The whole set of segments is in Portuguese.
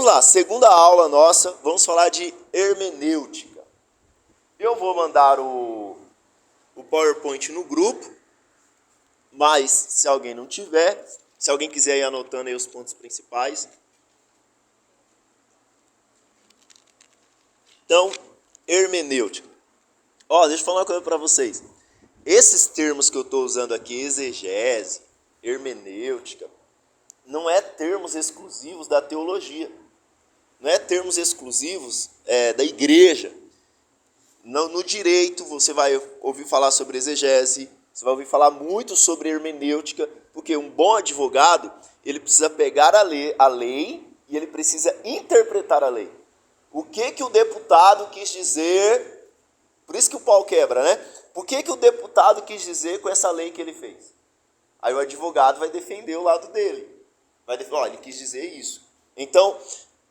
lá, segunda aula nossa, vamos falar de hermenêutica. Eu vou mandar o PowerPoint no grupo, mas se alguém não tiver, se alguém quiser ir anotando aí os pontos principais. Então, hermenêutica. Deixa eu falar uma coisa para vocês. Esses termos que eu estou usando aqui, exegese, hermenêutica, não é termos exclusivos da teologia. Não é termos exclusivos da igreja. No direito, você vai ouvir falar sobre exegese, você vai ouvir falar muito sobre hermenêutica, porque um bom advogado, ele precisa pegar a lei e ele precisa interpretar a lei. O que o deputado quis dizer, por isso que o pau quebra, né? Por que o deputado quis dizer com essa lei que ele fez? Aí o advogado vai defender o lado dele. Vai defender, ele quis dizer isso. Então,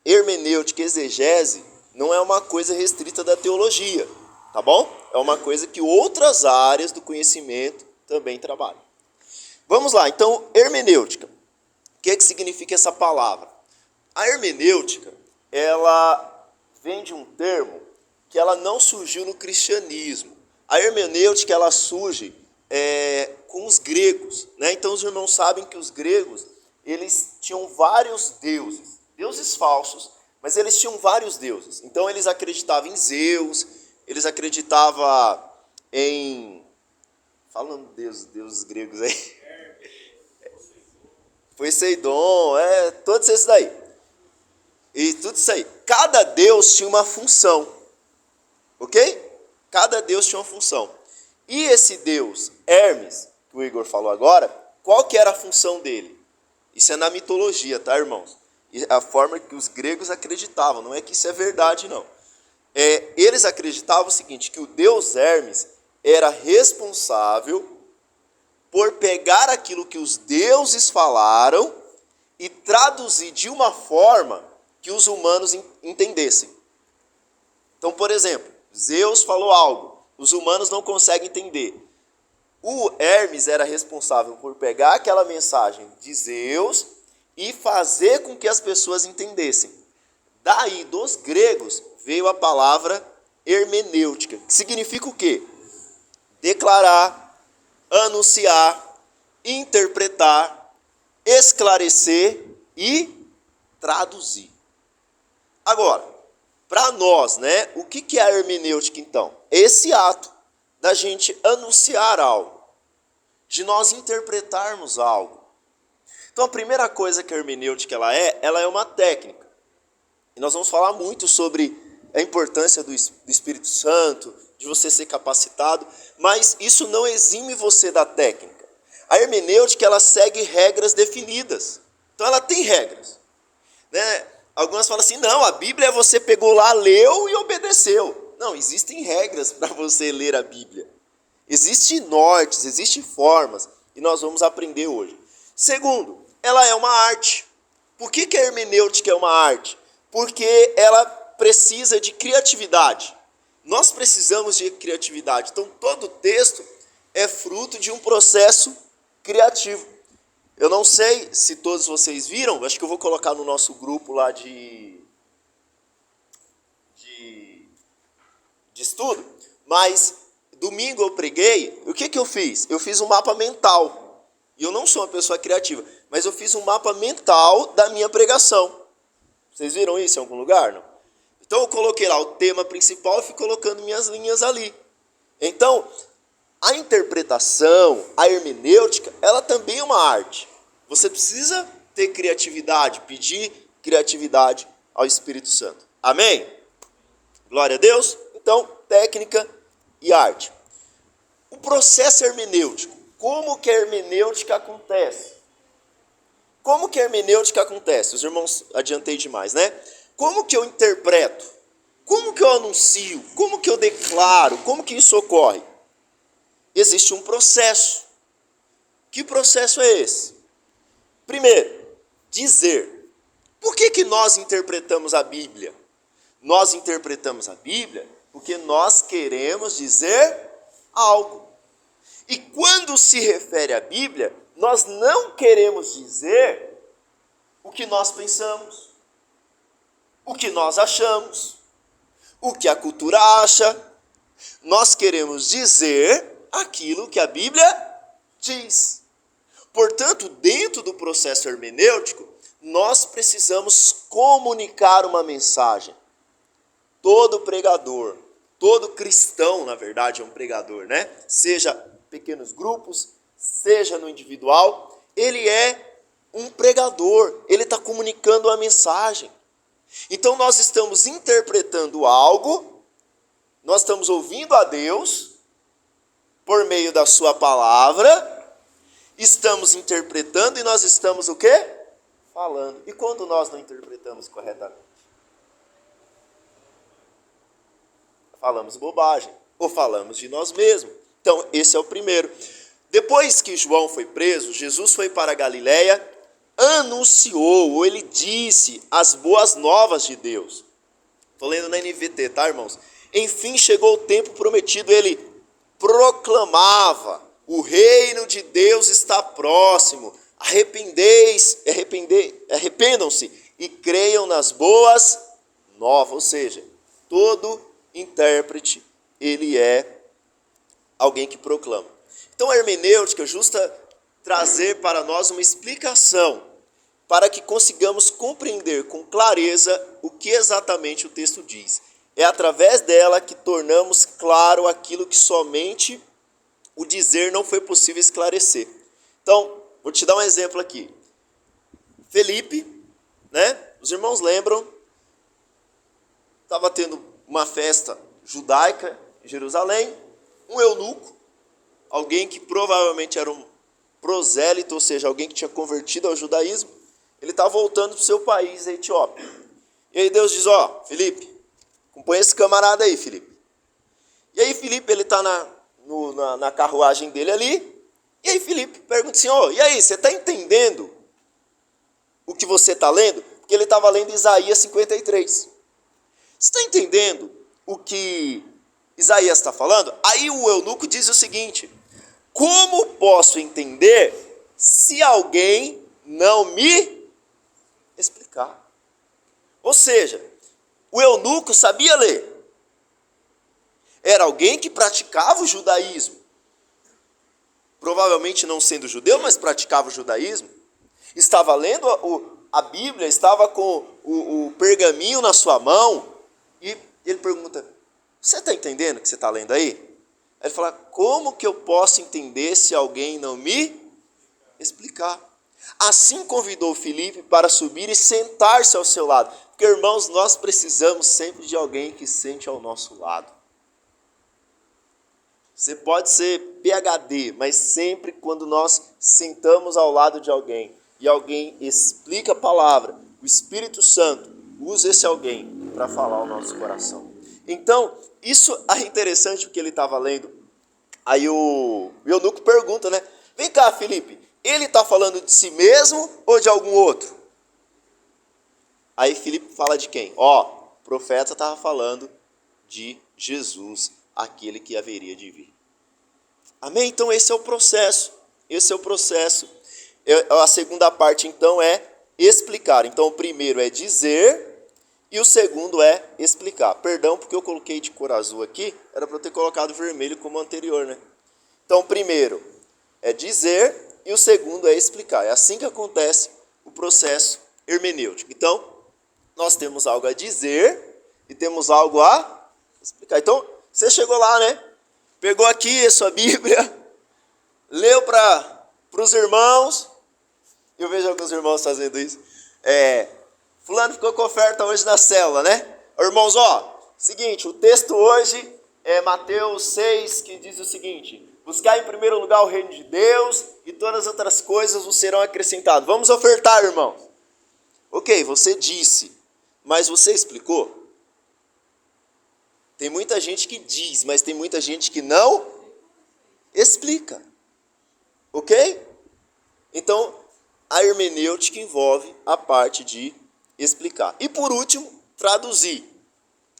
hermenêutica, exegese, não é uma coisa restrita da teologia, tá bom? É uma coisa que outras áreas do conhecimento também trabalham. Vamos lá, então, hermenêutica. O que significa essa palavra? A hermenêutica, ela vem de um termo que ela não surgiu no cristianismo. A hermenêutica, ela surge com os gregos, né? Então, os irmãos sabem que os gregos, eles tinham vários deuses falsos, mas eles tinham vários deuses. Então, eles acreditavam em Zeus, eles acreditavam em... Falando deuses gregos aí. Poseidon, todos esses daí. E tudo isso aí. Cada deus tinha uma função. Ok? Cada deus tinha uma função. E esse deus, Hermes, que o Igor falou agora, qual que era a função dele? Isso é na mitologia, tá, irmãos? E a forma que os gregos acreditavam, não é que isso é verdade, não. Eles acreditavam o seguinte, que o deus Hermes era responsável por pegar aquilo que os deuses falaram e traduzir de uma forma que os humanos entendessem. Então, por exemplo, Zeus falou algo, os humanos não conseguem entender. O Hermes era responsável por pegar aquela mensagem de Zeus e fazer com que as pessoas entendessem. Daí, dos gregos, veio a palavra hermenêutica, que significa o quê? Declarar, anunciar, interpretar, esclarecer e traduzir. Agora, para nós, né, o que é a hermenêutica então? Esse ato da gente anunciar algo, de nós interpretarmos algo. Então a primeira coisa que a hermenêutica ela é uma técnica. E nós vamos falar muito sobre a importância do Espírito Santo, de você ser capacitado, mas isso não exime você da técnica. A hermenêutica ela segue regras definidas. Então ela tem regras, né? Algumas falam assim, não, a Bíblia você pegou lá, leu e obedeceu. Não, existem regras para você ler a Bíblia. Existem nortes, existem formas, e nós vamos aprender hoje. Segundo, ela é uma arte. Por que a hermenêutica é uma arte? Porque ela precisa de criatividade. Nós precisamos de criatividade. Então, todo texto é fruto de um processo criativo. Eu não sei se todos vocês viram, acho que eu vou colocar no nosso grupo lá de estudo, mas domingo eu preguei, o que eu fiz? Eu fiz um mapa mental. E eu não sou uma pessoa criativa, mas eu fiz um mapa mental da minha pregação. Vocês viram isso em algum lugar, não? Então eu coloquei lá o tema principal e fui colocando minhas linhas ali. Então, a interpretação, a hermenêutica, ela também é uma arte. Você precisa ter criatividade, pedir criatividade ao Espírito Santo. Amém? Glória a Deus. Então, técnica e arte. O processo hermenêutico. Como que a hermenêutica acontece? Como que a hermenêutica acontece? Os irmãos, adiantei demais, né? Como que eu interpreto? Como que eu anuncio? Como que eu declaro? Como que isso ocorre? Existe um processo. Que processo é esse? Primeiro, dizer. Por que nós interpretamos a Bíblia? Nós interpretamos a Bíblia porque nós queremos dizer algo. E quando se refere à Bíblia, nós não queremos dizer o que nós pensamos. o que nós achamos, o que a cultura acha. Nós queremos dizer aquilo que a Bíblia diz. Portanto, dentro do processo hermenêutico, nós precisamos comunicar uma mensagem. Todo pregador, todo cristão, na verdade, é um pregador, né? Seja em pequenos grupos, seja no individual, ele é um pregador, ele está comunicando a mensagem. Então nós estamos interpretando algo, nós estamos ouvindo a Deus por meio da sua palavra, estamos interpretando e nós estamos o quê? Falando. E quando nós não interpretamos corretamente? Falamos bobagem, ou falamos de nós mesmos. Então, esse é o primeiro. Depois que João foi preso, Jesus foi para a Galileia, anunciou, ou ele disse, as boas novas de Deus. Estou lendo na NVT, tá, irmãos? Enfim, chegou o tempo prometido, ele proclamava, o reino de Deus está próximo, arrependam-se e creiam nas boas novas. Ou seja, todo intérprete, ele é alguém que proclama. Então a hermenêutica justa trazer para nós uma explicação, para que consigamos compreender com clareza o que exatamente o texto diz. É através dela que tornamos claro aquilo que somente o dizer não foi possível esclarecer. Então, vou te dar um exemplo aqui. Felipe, né? Os irmãos lembram, estava tendo uma festa judaica em Jerusalém, um eunuco, alguém que provavelmente era um prosélito, ou seja, alguém que tinha convertido ao judaísmo, ele está voltando para o seu país, a Etiópia. E aí Deus diz, ó, Felipe, acompanha esse camarada aí, Felipe. E aí Felipe, ele está na carruagem dele ali, e aí Felipe pergunta assim, ó, e aí, você está entendendo o que você está lendo? Porque ele estava lendo Isaías 53. Você está entendendo o que Isaías está falando? Aí o eunuco diz o seguinte, como posso entender se alguém não me explicar? Ou seja, o eunuco sabia ler. Era alguém que praticava o judaísmo. Provavelmente não sendo judeu, mas praticava o judaísmo. Estava lendo a Bíblia, estava com o pergaminho na sua mão. E ele pergunta, você está entendendo o que você está lendo aí? Aí ele fala, como que eu posso entender se alguém não me explicar? Assim convidou Filipe para subir e sentar-se ao seu lado. Porque, irmãos, nós precisamos sempre de alguém que sente ao nosso lado. Você pode ser PhD, mas sempre quando nós sentamos ao lado de alguém e alguém explica a palavra, o Espírito Santo usa esse alguém para falar ao nosso coração. Então, isso é interessante o que ele estava lendo. Aí o eunuco pergunta, né? Vem cá, Felipe, ele está falando de si mesmo ou de algum outro? Aí Filipe fala de quem? Ó, o profeta estava falando de Jesus, aquele que haveria de vir. Amém? Então esse é o processo. Esse é o processo. A segunda parte, então, é explicar. Então o primeiro é dizer e o segundo é explicar. Perdão, porque eu coloquei de cor azul aqui, era para eu ter colocado vermelho como anterior, né? Então o primeiro é dizer e o segundo é explicar. É assim que acontece o processo hermenêutico. Então, nós temos algo a dizer e temos algo a explicar. Então, você chegou lá, né? Pegou aqui a sua Bíblia, leu para os irmãos. Eu vejo alguns irmãos fazendo isso. Fulano ficou com oferta hoje na célula, né? Irmãos, ó, seguinte, o texto hoje é Mateus 6, que diz o seguinte: buscar em primeiro lugar o reino de Deus e todas as outras coisas vos serão acrescentadas. Vamos ofertar, irmãos. Ok, você disse, mas você explicou? Tem muita gente que diz, mas tem muita gente que não explica. Ok? Então, a hermenêutica envolve a parte de explicar. E por último, traduzir.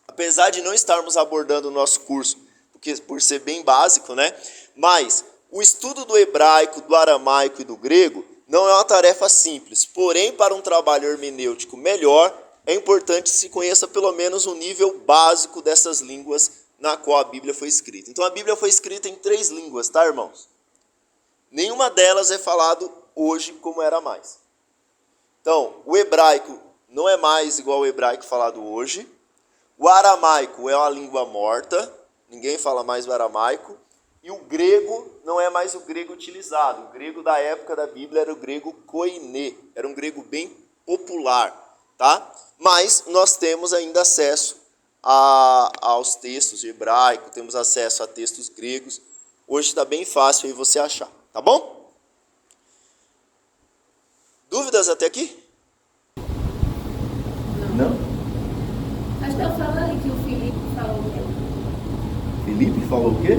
Apesar de não estarmos abordando o nosso curso, porque por ser bem básico, né? Mas o estudo do hebraico, do aramaico e do grego não é uma tarefa simples. Porém, para um trabalho hermenêutico melhor, é importante que se conheça pelo menos um nível básico dessas línguas na qual a Bíblia foi escrita. Então a Bíblia foi escrita em 3 línguas, tá, irmãos? Nenhuma delas é falado hoje como era mais. Então, o hebraico não é mais igual ao hebraico falado hoje. O aramaico é uma língua morta, ninguém fala mais o aramaico. E o grego não é mais o grego utilizado. O grego da época da Bíblia era o grego koiné, era um grego bem popular, tá? Mas nós temos ainda acesso aos textos de hebraico, temos acesso a textos gregos. Hoje está bem fácil aí você achar, tá bom? Dúvidas até aqui? Não? Mas estão falando que o Filipe falou o quê? Filipe falou o quê?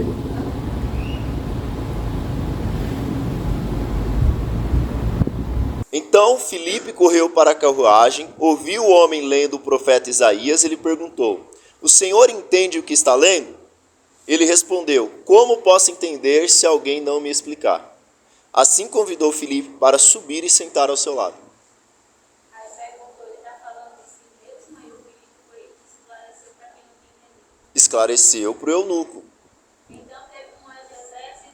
Então Filipe correu para a carruagem, ouviu o homem lendo o profeta Isaías e lhe perguntou: o senhor entende o que está lendo? Ele respondeu: como posso entender se alguém não me explicar? Assim convidou Filipe para subir e sentar ao seu lado. Aí perguntou, ele está falando de si mesmo, aí o Filipe foi esclareceu para quem não entendeu. Esclareceu para o eunuco. Então teve um exegese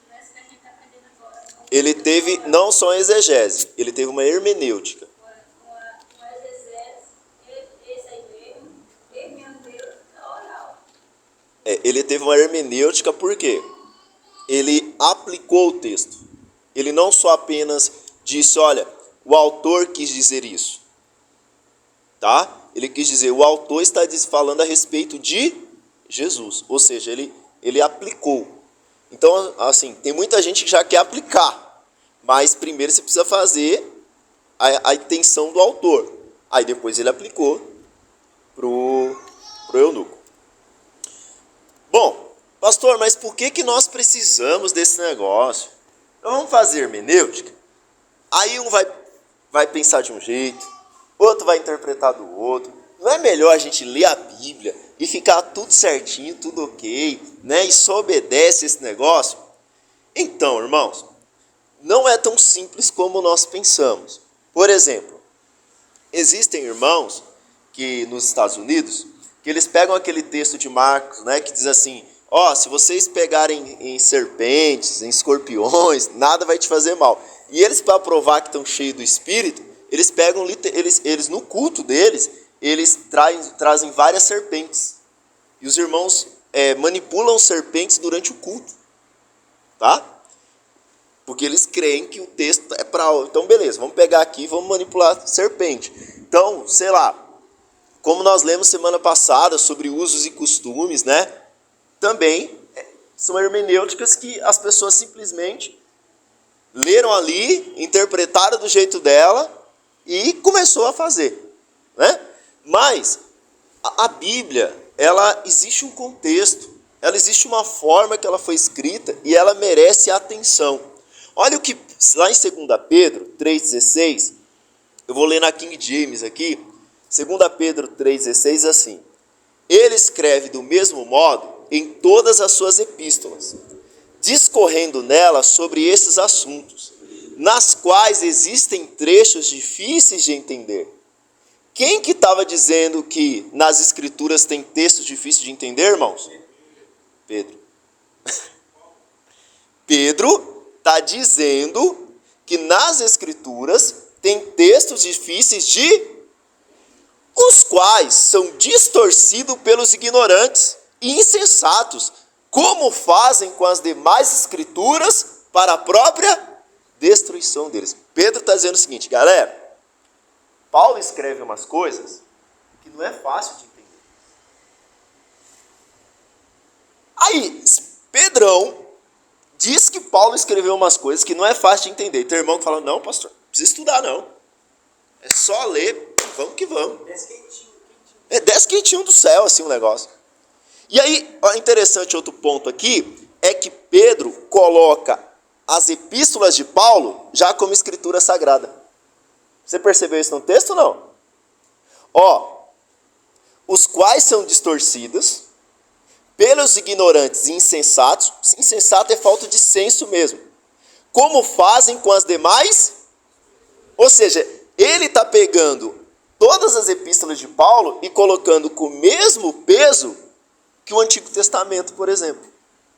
nessa que a gente está aprendendo agora. Ele teve não só exegese, ele teve uma hermenêutica. Uma exegese, esse aí mesmo, hermenêutica oral. Ele teve uma hermenêutica por quê? Ele aplicou o texto. Ele não só apenas disse, olha, o autor quis dizer isso. Tá? Ele quis dizer, o autor está falando a respeito de Jesus. Ou seja, ele aplicou. Então, assim, tem muita gente que já quer aplicar. Mas primeiro você precisa fazer a intenção do autor. Aí depois ele aplicou pro eunuco. Bom, pastor, mas por que nós precisamos desse negócio? Então vamos fazer hermenêutica? Aí um vai pensar de um jeito, outro vai interpretar do outro. Não é melhor a gente ler a Bíblia e ficar tudo certinho, tudo ok, né? E só obedece esse negócio? Então, irmãos, não é tão simples como nós pensamos. Por exemplo, existem irmãos que nos Estados Unidos, que eles pegam aquele texto de Marcos, né, que diz assim, se vocês pegarem em serpentes, em escorpiões, nada vai te fazer mal. E eles, para provar que estão cheios do Espírito, eles pegam, eles no culto deles, eles trazem várias serpentes. E os irmãos manipulam serpentes durante o culto. Tá? Porque eles creem que o texto é para... Então, beleza, vamos pegar aqui e vamos manipular serpente. Então, sei lá, como nós lemos semana passada sobre usos e costumes, né? Também são hermenêuticas que as pessoas simplesmente leram ali, interpretaram do jeito dela e começou a fazer, né? Mas a Bíblia, ela existe um contexto, ela existe uma forma que ela foi escrita e ela merece atenção. Olha o que lá em 2 Pedro 3,16, eu vou ler na King James aqui, 2 Pedro 3,16 assim: ele escreve do mesmo modo em todas as suas epístolas, discorrendo nelas sobre esses assuntos, nas quais existem trechos difíceis de entender. Quem que estava dizendo que nas escrituras tem textos difíceis de entender, irmãos? Pedro. Pedro está dizendo que nas escrituras tem textos difíceis de... os quais são distorcidos pelos ignorantes e insensatos, como fazem com as demais escrituras para a própria destruição deles. Pedro está dizendo o seguinte, galera, Paulo escreve umas coisas que não é fácil de entender. Aí, Pedrão diz que Paulo escreveu umas coisas que não é fácil de entender. E tem irmão que fala, não, pastor, não precisa estudar não. É só ler, vamos que vamos. Desce quentinho do céu, assim, o negócio. E aí, interessante outro ponto aqui, é que Pedro coloca as epístolas de Paulo já como escritura sagrada. Você percebeu isso no texto ou não? Os quais são distorcidos pelos ignorantes e insensatos. Insensato é falta de senso mesmo. Como fazem com as demais? Ou seja, ele está pegando todas as epístolas de Paulo e colocando com o mesmo peso que o Antigo Testamento, por exemplo.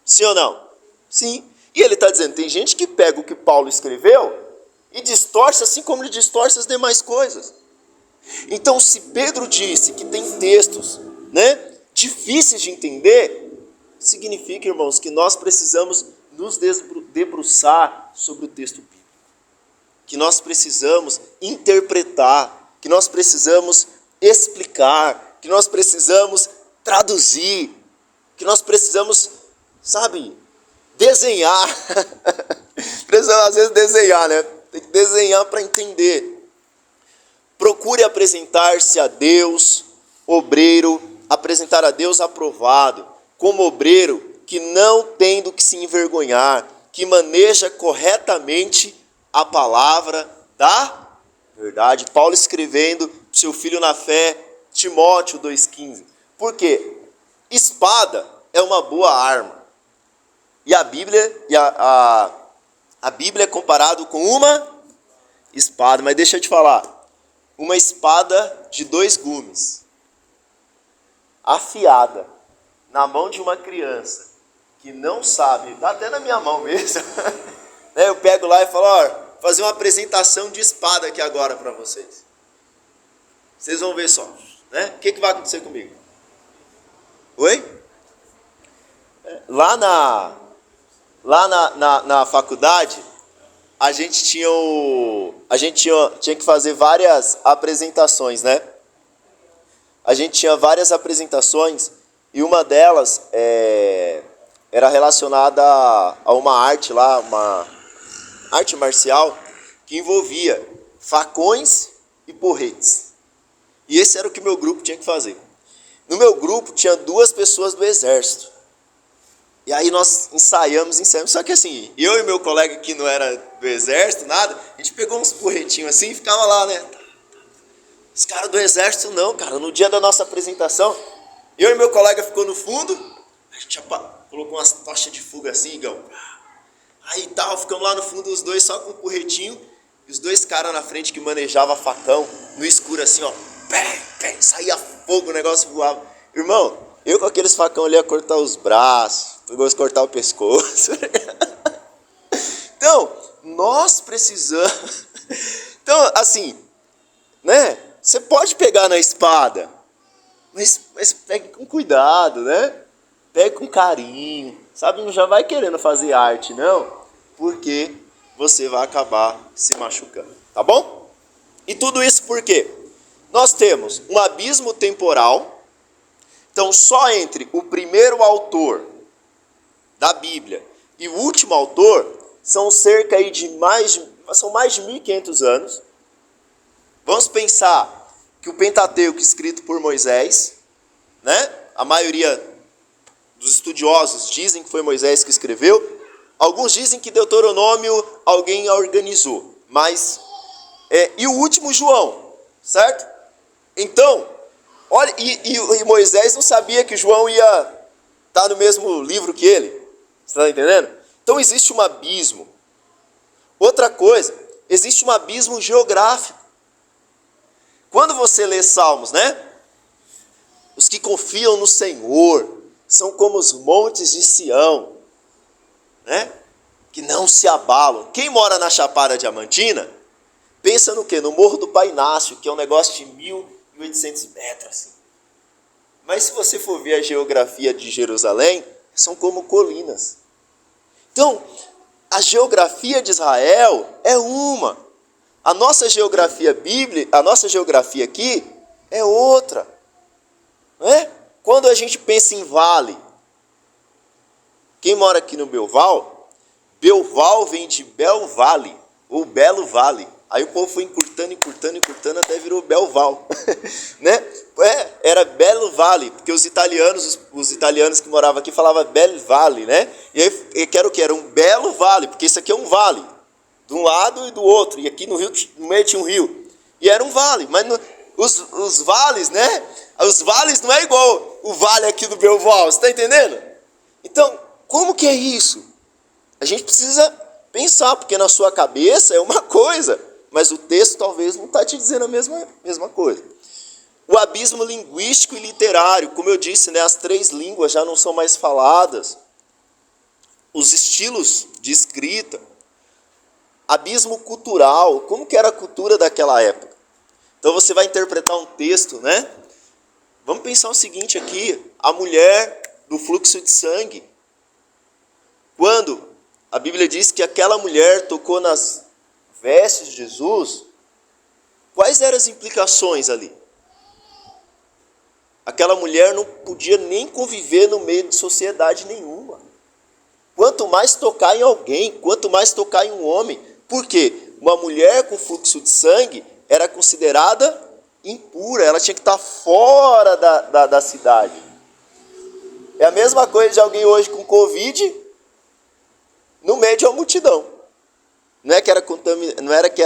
Sim ou não? Sim. E ele está dizendo, tem gente que pega o que Paulo escreveu e distorce, assim como ele distorce as demais coisas. Então, se Pedro disse que tem textos, né, difíceis de entender, significa, irmãos, que nós precisamos nos debruçar sobre o texto bíblico. Que nós precisamos interpretar, que nós precisamos explicar, que nós precisamos traduzir, que nós precisamos, sabe, desenhar. Precisamos às vezes desenhar, né? Tem que desenhar para entender. Procure apresentar-se a Deus, obreiro, apresentar a Deus aprovado, como obreiro que não tem do que se envergonhar, que maneja corretamente a palavra da verdade. Paulo escrevendo para seu filho na fé, Timóteo 2,15. Por quê? Espada é uma boa arma. E a Bíblia, a Bíblia é comparado com uma espada. Mas deixa eu te falar. Uma espada de 2 gumes, afiada, na mão de uma criança, que não sabe, está até na minha mão mesmo. Eu pego lá e falo, ó, fazer uma apresentação de espada aqui agora para vocês. Vocês vão ver só, né? O que vai acontecer comigo? Oi? Lá na faculdade, a gente tinha que fazer várias apresentações, né? A gente tinha várias apresentações e uma delas era relacionada a uma arte lá, uma arte marcial que envolvia facões e porretes. E esse era o que meu grupo tinha que fazer. No meu grupo tinha 2 pessoas do exército. E aí nós ensaiamos, só que assim, eu e meu colega que não era do exército, nada, a gente pegou uns porretinhos assim e ficava lá, né? Os caras do exército não, cara, no dia da nossa apresentação, eu e meu colega ficou no fundo, a gente colocou umas tochas de fuga assim, Igão. Aí tal, ficamos lá no fundo os dois só com o porretinho, e os 2 caras na frente que manejavam facão, no escuro assim, ó, saía fogo, o negócio voava. Irmão, eu com aqueles facão ali ia cortar os braços, eu gosto de cortar o pescoço. Então, nós precisamos... Então, assim, né? Você pode pegar na espada, mas pegue com cuidado, né? Pegue com carinho, sabe? Não já vai querendo fazer arte, não, porque você vai acabar se machucando, tá bom? E tudo isso por quê? Nós temos um abismo temporal. Então, só entre o primeiro autor da Bíblia e o último autor são cerca aí de mais de 1.500 anos. Vamos pensar que o Pentateuco escrito por Moisés, né? A maioria dos estudiosos dizem que foi Moisés que escreveu. Alguns dizem que Deuteronômio alguém organizou, mas e o último João, certo? Então, olha, e Moisés não sabia que João ia estar no mesmo livro que ele. Você está entendendo? Então existe um abismo. Outra coisa, existe um abismo geográfico. Quando você lê Salmos, né? Os que confiam no Senhor são como os montes de Sião, né? Que não se abalam. Quem mora na Chapada Diamantina, pensa no quê? No Morro do Pai Inácio, que é um negócio de 1.800 metros. Assim. Mas se você for ver a geografia de Jerusalém, são como colinas. Então, a geografia de Israel é uma. A nossa geografia bíblica, a nossa geografia aqui é outra. Não é? Quando a gente pensa em vale, quem mora aqui no Belval, Belval vem de Bel Vale, ou Belo Vale. Aí o povo foi encurtando, até virou Belval. Né? Era Belo Vale, porque os italianos que moravam aqui falavam Bel Vale, né? E aí que era o que? Era um belo vale, porque isso aqui é um vale, de um lado e do outro. E aqui no meio tinha um rio. E era um vale, mas os vales, né? Os vales não é igual o vale aqui do Belval, você está entendendo? Então, como que é isso? A gente precisa pensar, porque na sua cabeça é uma coisa, mas o texto talvez não está te dizendo a mesma coisa. O abismo linguístico e literário, como eu disse, né, as 3 línguas já não são mais faladas. Os estilos de escrita. Abismo cultural, como que era a cultura daquela época? Então você vai interpretar um texto, né? Vamos pensar o seguinte aqui, a mulher do fluxo de sangue. Quando a Bíblia diz que aquela mulher tocou nas vestes de Jesus, quais eram as implicações ali? Aquela mulher não podia nem conviver no meio de sociedade nenhuma. Quanto mais tocar em alguém, quanto mais tocar em um homem. Por quê? Uma mulher com fluxo de sangue era considerada impura, ela tinha que estar fora da cidade. É a mesma coisa de alguém hoje com Covid no meio de uma multidão. Não era que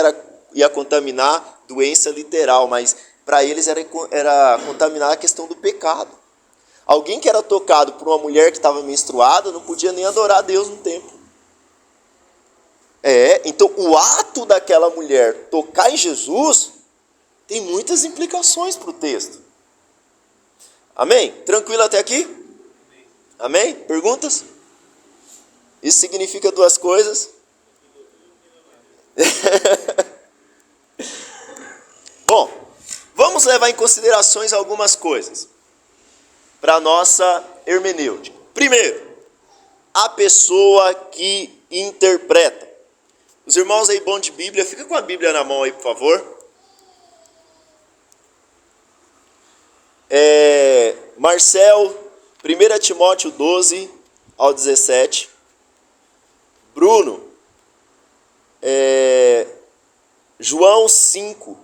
ia contaminar doença literal, mas para eles era contaminar a questão do pecado. Alguém que era tocado por uma mulher que estava menstruada não podia nem adorar a Deus no templo. Então o ato daquela mulher tocar em Jesus tem muitas implicações para o texto. Amém? Tranquilo até aqui? Amém? Perguntas? Isso significa 2 coisas. Bom, vamos levar em considerações algumas coisas para a nossa hermenêutica. Primeiro, a pessoa que interpreta. Os irmãos aí bom de Bíblia, fica com a Bíblia na mão aí, por favor. Marcel, 1 Timóteo 12 ao 17. Bruno, João 5,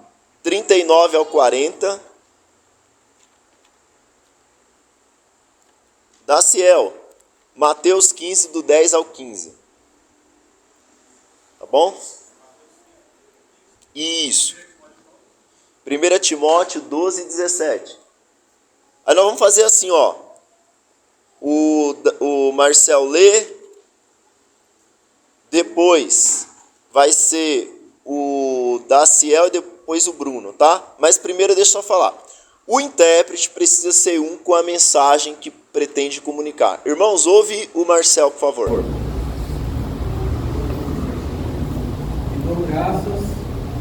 39 ao 40. Daciel, Mateus 15, do 10 ao 15. Tá bom? Isso. 1 Timóteo 12, 17. Aí nós vamos fazer assim, ó. O Marcel lê, depois vai ser o Daciel e depois o Bruno, tá? Mas primeiro deixa eu só falar. O intérprete precisa ser um com a mensagem que pretende comunicar. Irmãos, ouve o Marcel, por favor. E dou graças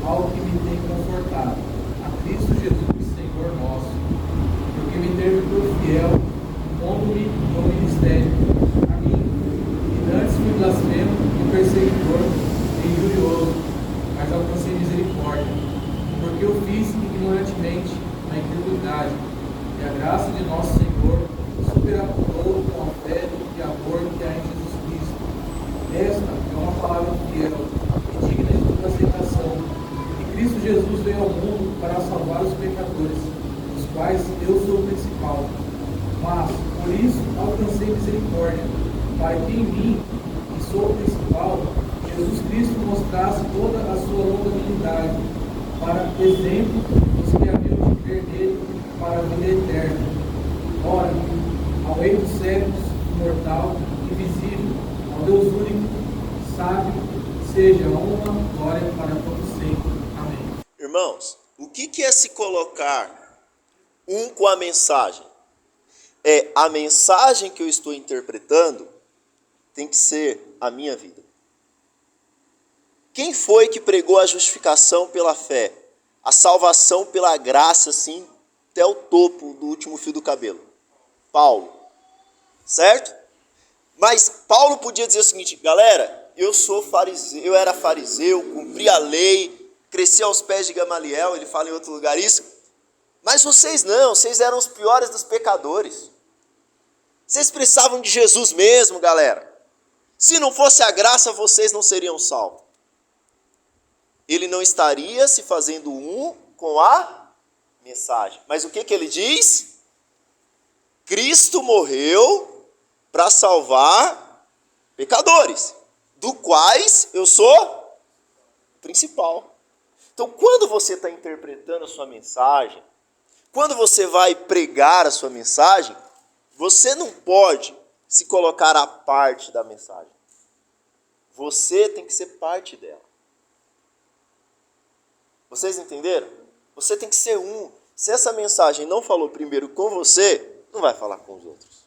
ao que me tem confortado, a Cristo Jesus, Senhor nosso, porque me teve por fiel, pondo-me no ministério, a mim, que antes fui blasfemo e perseguidor e injurioso, mas alcancei misericórdia, porque eu fiz ignorantemente na incredulidade, e a graça de nosso Senhor superabundou com a fé e amor que há em Jesus Cristo. Esta é uma palavra fiel e digna de toda aceitação. E Cristo Jesus veio ao mundo para salvar os pecadores, dos quais eu sou o principal. Mas, por isso, alcancei misericórdia, para que em mim, que sou o principal, Jesus Cristo mostrasse toda a sua longanimidade, para exemplo dos que haviam de crer nele para a vida eterna. Ora, ao Rei dos séculos, imortal, invisível, ao Deus único, sábio, seja honra, glória para todos sempre. Amém. Irmãos, o que é se colocar um com a mensagem? A mensagem que eu estou interpretando tem que ser a minha vida. Quem foi que pregou a justificação pela fé? A salvação pela graça, assim, até o topo do último fio do cabelo? Paulo. Certo? Mas Paulo podia dizer o seguinte: galera, eu sou fariseu, eu era fariseu, cumpri a lei, cresci aos pés de Gamaliel, ele fala em outro lugar isso. Mas vocês não, vocês eram os piores dos pecadores. Vocês precisavam de Jesus mesmo, galera. Se não fosse a graça, vocês não seriam salvos. Ele não estaria se fazendo um com a mensagem. Mas o que ele diz? Cristo morreu para salvar pecadores, do quais eu sou o principal. Então, quando você está interpretando a sua mensagem, quando você vai pregar a sua mensagem, você não pode se colocar à parte da mensagem. Você tem que ser parte dela. Vocês entenderam? Você tem que ser um. Se essa mensagem não falou primeiro com você, não vai falar com os outros.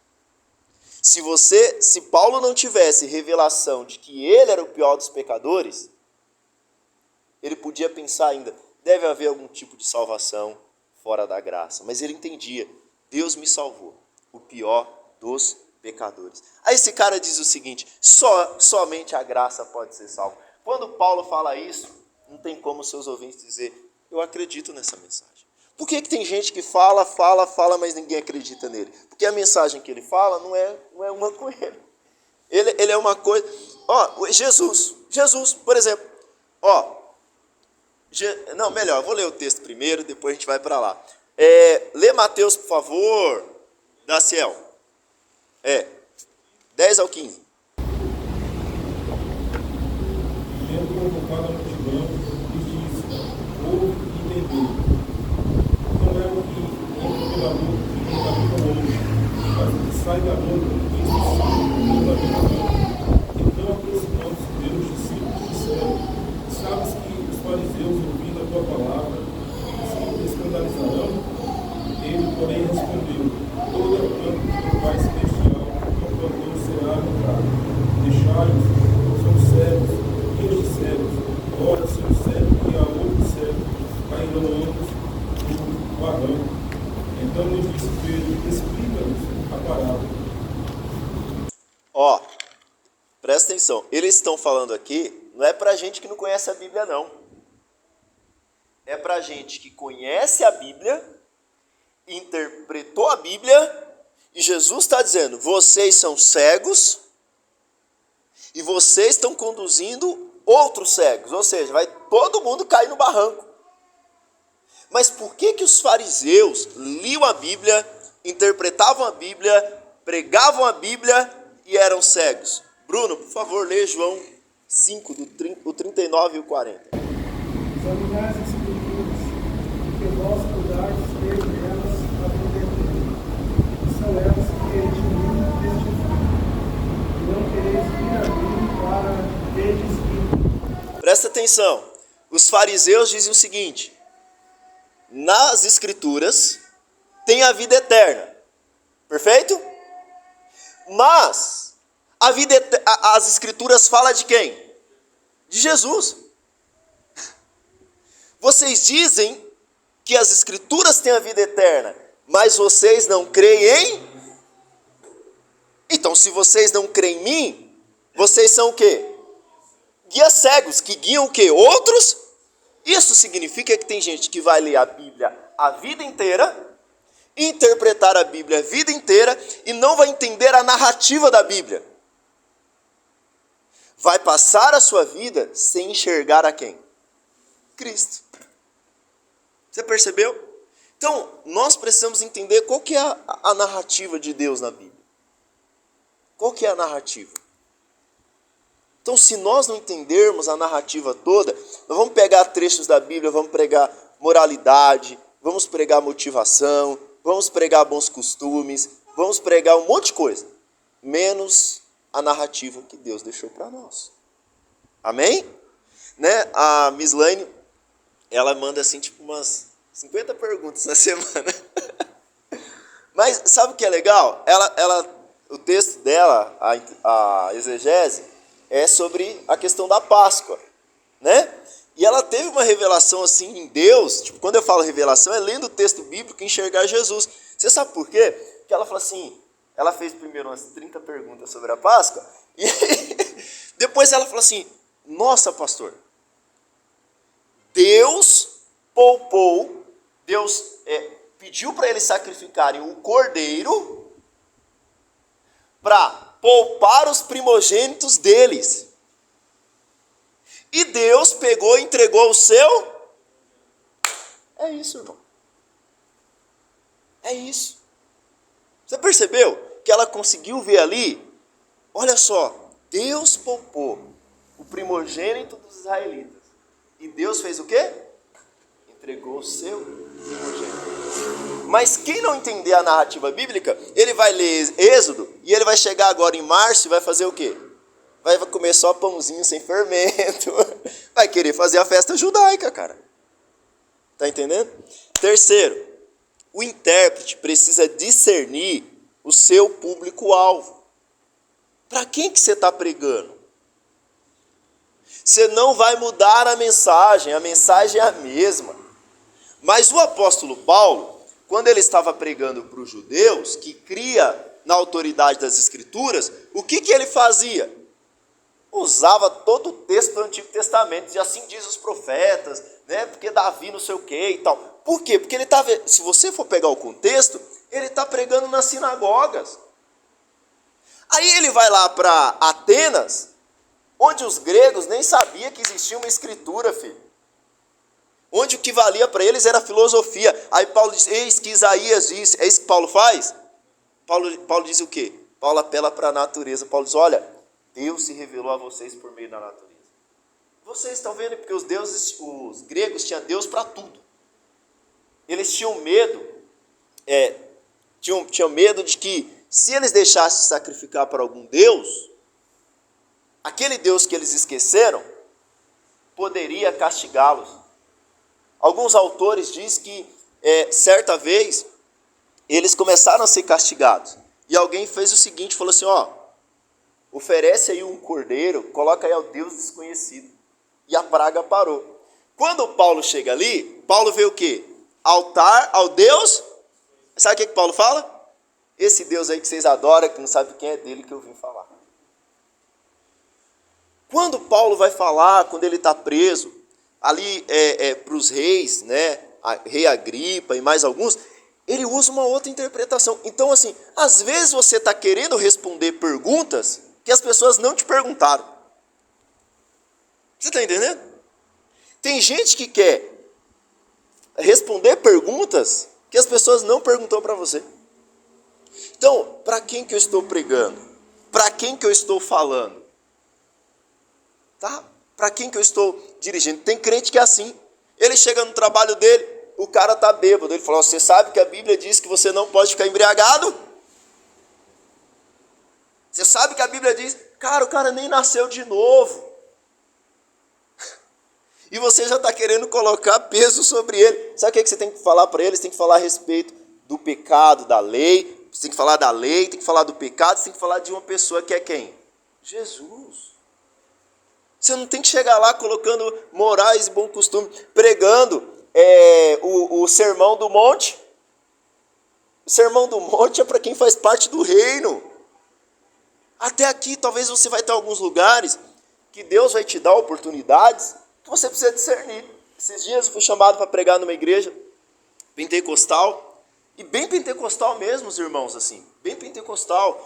Se Paulo não tivesse revelação de que ele era o pior dos pecadores, ele podia pensar ainda, deve haver algum tipo de salvação fora da graça. Mas ele entendia, Deus me salvou, o pior dos pecadores. Aí esse cara diz o seguinte, somente a graça pode ser salva. Quando Paulo fala isso, não tem como seus ouvintes dizer, eu acredito nessa mensagem. Por que tem gente que fala, mas ninguém acredita nele? Porque a mensagem que ele fala não é uma com ele. Ele é uma coisa... Jesus, por exemplo. Não, melhor, eu vou ler o texto primeiro, depois a gente vai para lá. Lê Mateus, por favor, Daciel. 10 ao 15. Tendo convocado a multidão, lhes disse, ouve e entendei. Não é o que entra pela boca que contamina o homem, mas o que sai da boca, isso contamina o homem. Então aproximando-se dele, os discípulos disseram, sabes que os fariseus, ouvindo a tua palavra, se escandalizarão? Ele, porém, respondeu, toda planta que o Pai Celestial não plantou será arrancada. Deixai-os, são cegos, filhos de cegos, ora se um cego e a outro cego, cairão ambos no barranco. Então lhes disse Pedro, explica-nos a parábola. Presta atenção, eles estão falando aqui, não é para gente que não conhece a Bíblia, não. É para gente que conhece a Bíblia, interpretou a Bíblia, e Jesus está dizendo, vocês são cegos, e vocês estão conduzindo outros cegos, ou seja, vai todo mundo cair no barranco. Mas por que os fariseus liam a Bíblia, interpretavam a Bíblia, pregavam a Bíblia e eram cegos? Bruno, por favor, lê João 5, o 39 e o 40. Examinai as Escrituras, porque vós cuidares ter nelas a vida eterna. E são elas que de mim testificam. E não quereis vir a mim para teres vida. Presta atenção. Os fariseus dizem o seguinte, nas Escrituras tem a vida eterna. Perfeito? Mas as Escrituras falam de quem? De Jesus. Vocês dizem que as Escrituras têm a vida eterna, mas vocês não creem em? Então, se vocês não creem em mim, vocês são o quê? Guias cegos, que guiam o quê? Outros? Isso significa que tem gente que vai ler a Bíblia a vida inteira, interpretar a Bíblia a vida inteira e não vai entender a narrativa da Bíblia. Vai passar a sua vida sem enxergar a quem? Cristo. Você percebeu? Então, nós precisamos entender qual que é a narrativa de Deus na Bíblia. Qual que é a narrativa? Então, se nós não entendermos a narrativa toda, nós vamos pegar trechos da Bíblia, vamos pregar moralidade, vamos pregar motivação, vamos pregar bons costumes, vamos pregar um monte de coisa, menos a narrativa que Deus deixou para nós. Amém? Né? A Miss Lane, ela manda assim, tipo umas 50 perguntas na semana. Mas sabe o que é legal? O texto dela, a exegese, é sobre a questão da Páscoa, né? E ela teve uma revelação assim em Deus, tipo, quando eu falo revelação, é lendo o texto bíblico e enxergar Jesus. Você sabe por quê? Porque ela falou assim, ela fez primeiro umas 30 perguntas sobre a Páscoa, e depois ela falou assim, nossa, pastor, Deus pediu para eles sacrificarem o cordeiro para poupar os primogênitos deles. E Deus pegou e entregou o seu. É isso, irmão. É isso. Você percebeu que ela conseguiu ver ali? Olha só, Deus poupou o primogênito dos israelitas. E Deus fez o quê? Entregou o seu primogênito. Mas quem não entender a narrativa bíblica, ele vai ler Êxodo e ele vai chegar agora em março e vai fazer o quê? Vai comer só pãozinho sem fermento. Vai querer fazer a festa judaica, cara. Está entendendo? Terceiro, o intérprete precisa discernir o seu público-alvo. Para quem que você está pregando? Você não vai mudar a mensagem é a mesma. Mas o apóstolo Paulo, quando ele estava pregando para os judeus, que cria na autoridade das Escrituras, o que ele fazia? Usava todo o texto do Antigo Testamento, e assim diz os profetas, né? Porque Davi não sei o que e tal. Por quê? Porque ele estava, se você for pegar o contexto, ele está pregando nas sinagogas. Aí ele vai lá para Atenas, onde os gregos nem sabiam que existia uma escritura, filho. Onde o que valia para eles era filosofia. Aí Paulo diz, eis que Isaías diz, é isso que Paulo faz? Paulo diz o quê? Paulo apela para a natureza. Paulo diz, olha, Deus se revelou a vocês por meio da natureza. Vocês estão vendo, porque os gregos tinham Deus para tudo. Eles tinham medo, tinham medo de que, se eles deixassem de sacrificar para algum Deus, aquele Deus que eles esqueceram, poderia castigá-los. Alguns autores dizem que, certa vez, eles começaram a ser castigados. E alguém fez o seguinte, falou assim, oferece aí um cordeiro, coloca aí ao Deus desconhecido. E a praga parou. Quando Paulo chega ali, Paulo vê o quê? Altar ao Deus. Sabe o que Paulo fala? Esse Deus aí que vocês adoram, que não sabe quem é dele que eu vim falar. Quando Paulo vai falar, quando ele está preso, ali para os reis, né, rei Agripa e mais alguns, ele usa uma outra interpretação. Então, assim, às vezes você está querendo responder perguntas que as pessoas não te perguntaram. Você está entendendo? Tem gente que quer responder perguntas que as pessoas não perguntou para você. Então, para quem que eu estou pregando? Para quem que eu estou falando? Tá? Para quem que eu estou dirigindo? Tem crente que é assim. Ele chega no trabalho dele, o cara está bêbado. Ele fala, você sabe que a Bíblia diz que você não pode ficar embriagado? Você sabe que a Bíblia diz, cara, o cara nem nasceu de novo. E você já está querendo colocar peso sobre ele. Sabe o que você tem que falar para ele? Você tem que falar a respeito do pecado, da lei. Você tem que falar da lei, tem que falar do pecado. Você tem que falar de uma pessoa que é quem? Jesus. Você não tem que chegar lá colocando morais e bom costume, pregando o sermão do monte. O sermão do monte é para quem faz parte do reino. Até aqui, talvez você vai ter alguns lugares que Deus vai te dar oportunidades que você precisa discernir. Esses dias eu fui chamado para pregar numa igreja pentecostal, e bem pentecostal mesmo, os irmãos, assim, bem pentecostal.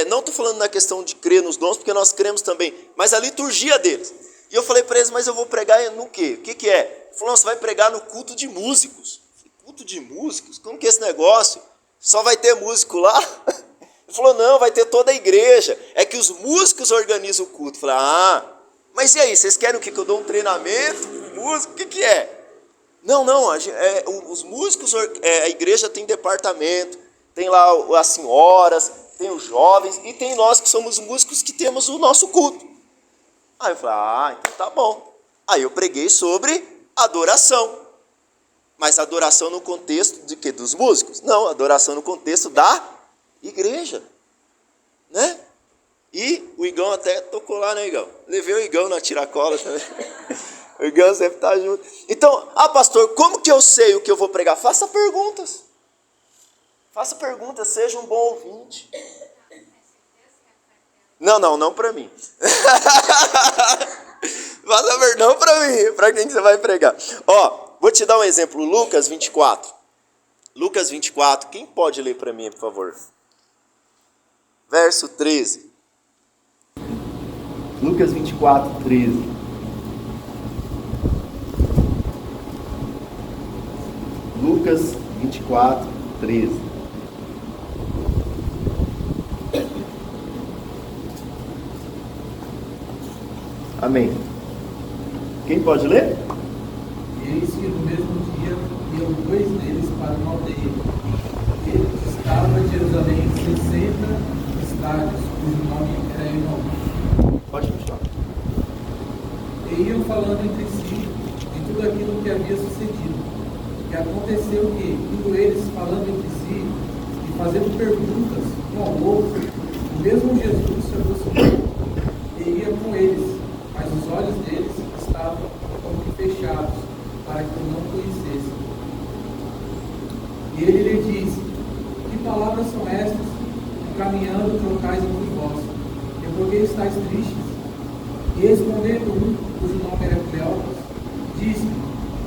Não estou falando na questão de crer nos dons, porque nós cremos também, mas a liturgia deles. E eu falei para eles, mas eu vou pregar no quê? O que é? Ele falou, você vai pregar no culto de músicos. Eu falei, culto de músicos? Como que é esse negócio? Só vai ter músico lá? Ele falou, não, vai ter toda a igreja. É que os músicos organizam o culto. Eu falei, mas e aí, vocês querem o quê? Que eu dou um treinamento? Músico, o que é? Não, os músicos, a igreja tem departamento, tem lá as senhoras, tem os jovens, e tem nós que somos músicos que temos o nosso culto. Aí eu falei, então tá bom. Aí eu preguei sobre adoração. Mas adoração no contexto de quê? Dos músicos? Não, adoração no contexto da igreja. Né? E o Igão até tocou lá, né, Igão? Levei o Igão na tiracola também. O Igão sempre está junto. Então, pastor, como que eu sei o que eu vou pregar? Faça perguntas. Faça perguntas, seja um bom ouvinte. Não para mim. Não para mim, para quem que você vai pregar. Vou te dar um exemplo, Lucas 24. Lucas 24, quem pode ler para mim, por favor? Verso 13. Lucas 24, 13. Lucas 24, 13. Amém. Quem pode ler? Eis que no mesmo dia iam dois deles para uma aldeia. Ele estava em Jerusalém 60 estádios, cujo nome era Emaús. Pode continuar. E iam falando entre si de tudo aquilo que havia sucedido. E aconteceu que, indo eles falando entre si e fazendo perguntas um ao outro, o mesmo Jesus se aproximou e ia com eles, mas os olhos deles estavam como que fechados, para que o não conhecessem. E ele lhe disse: que palavras são estas, que caminhando trocais entre vós? E por que estáis tristes? E respondendo um, cujo nome era Cleopas, disse: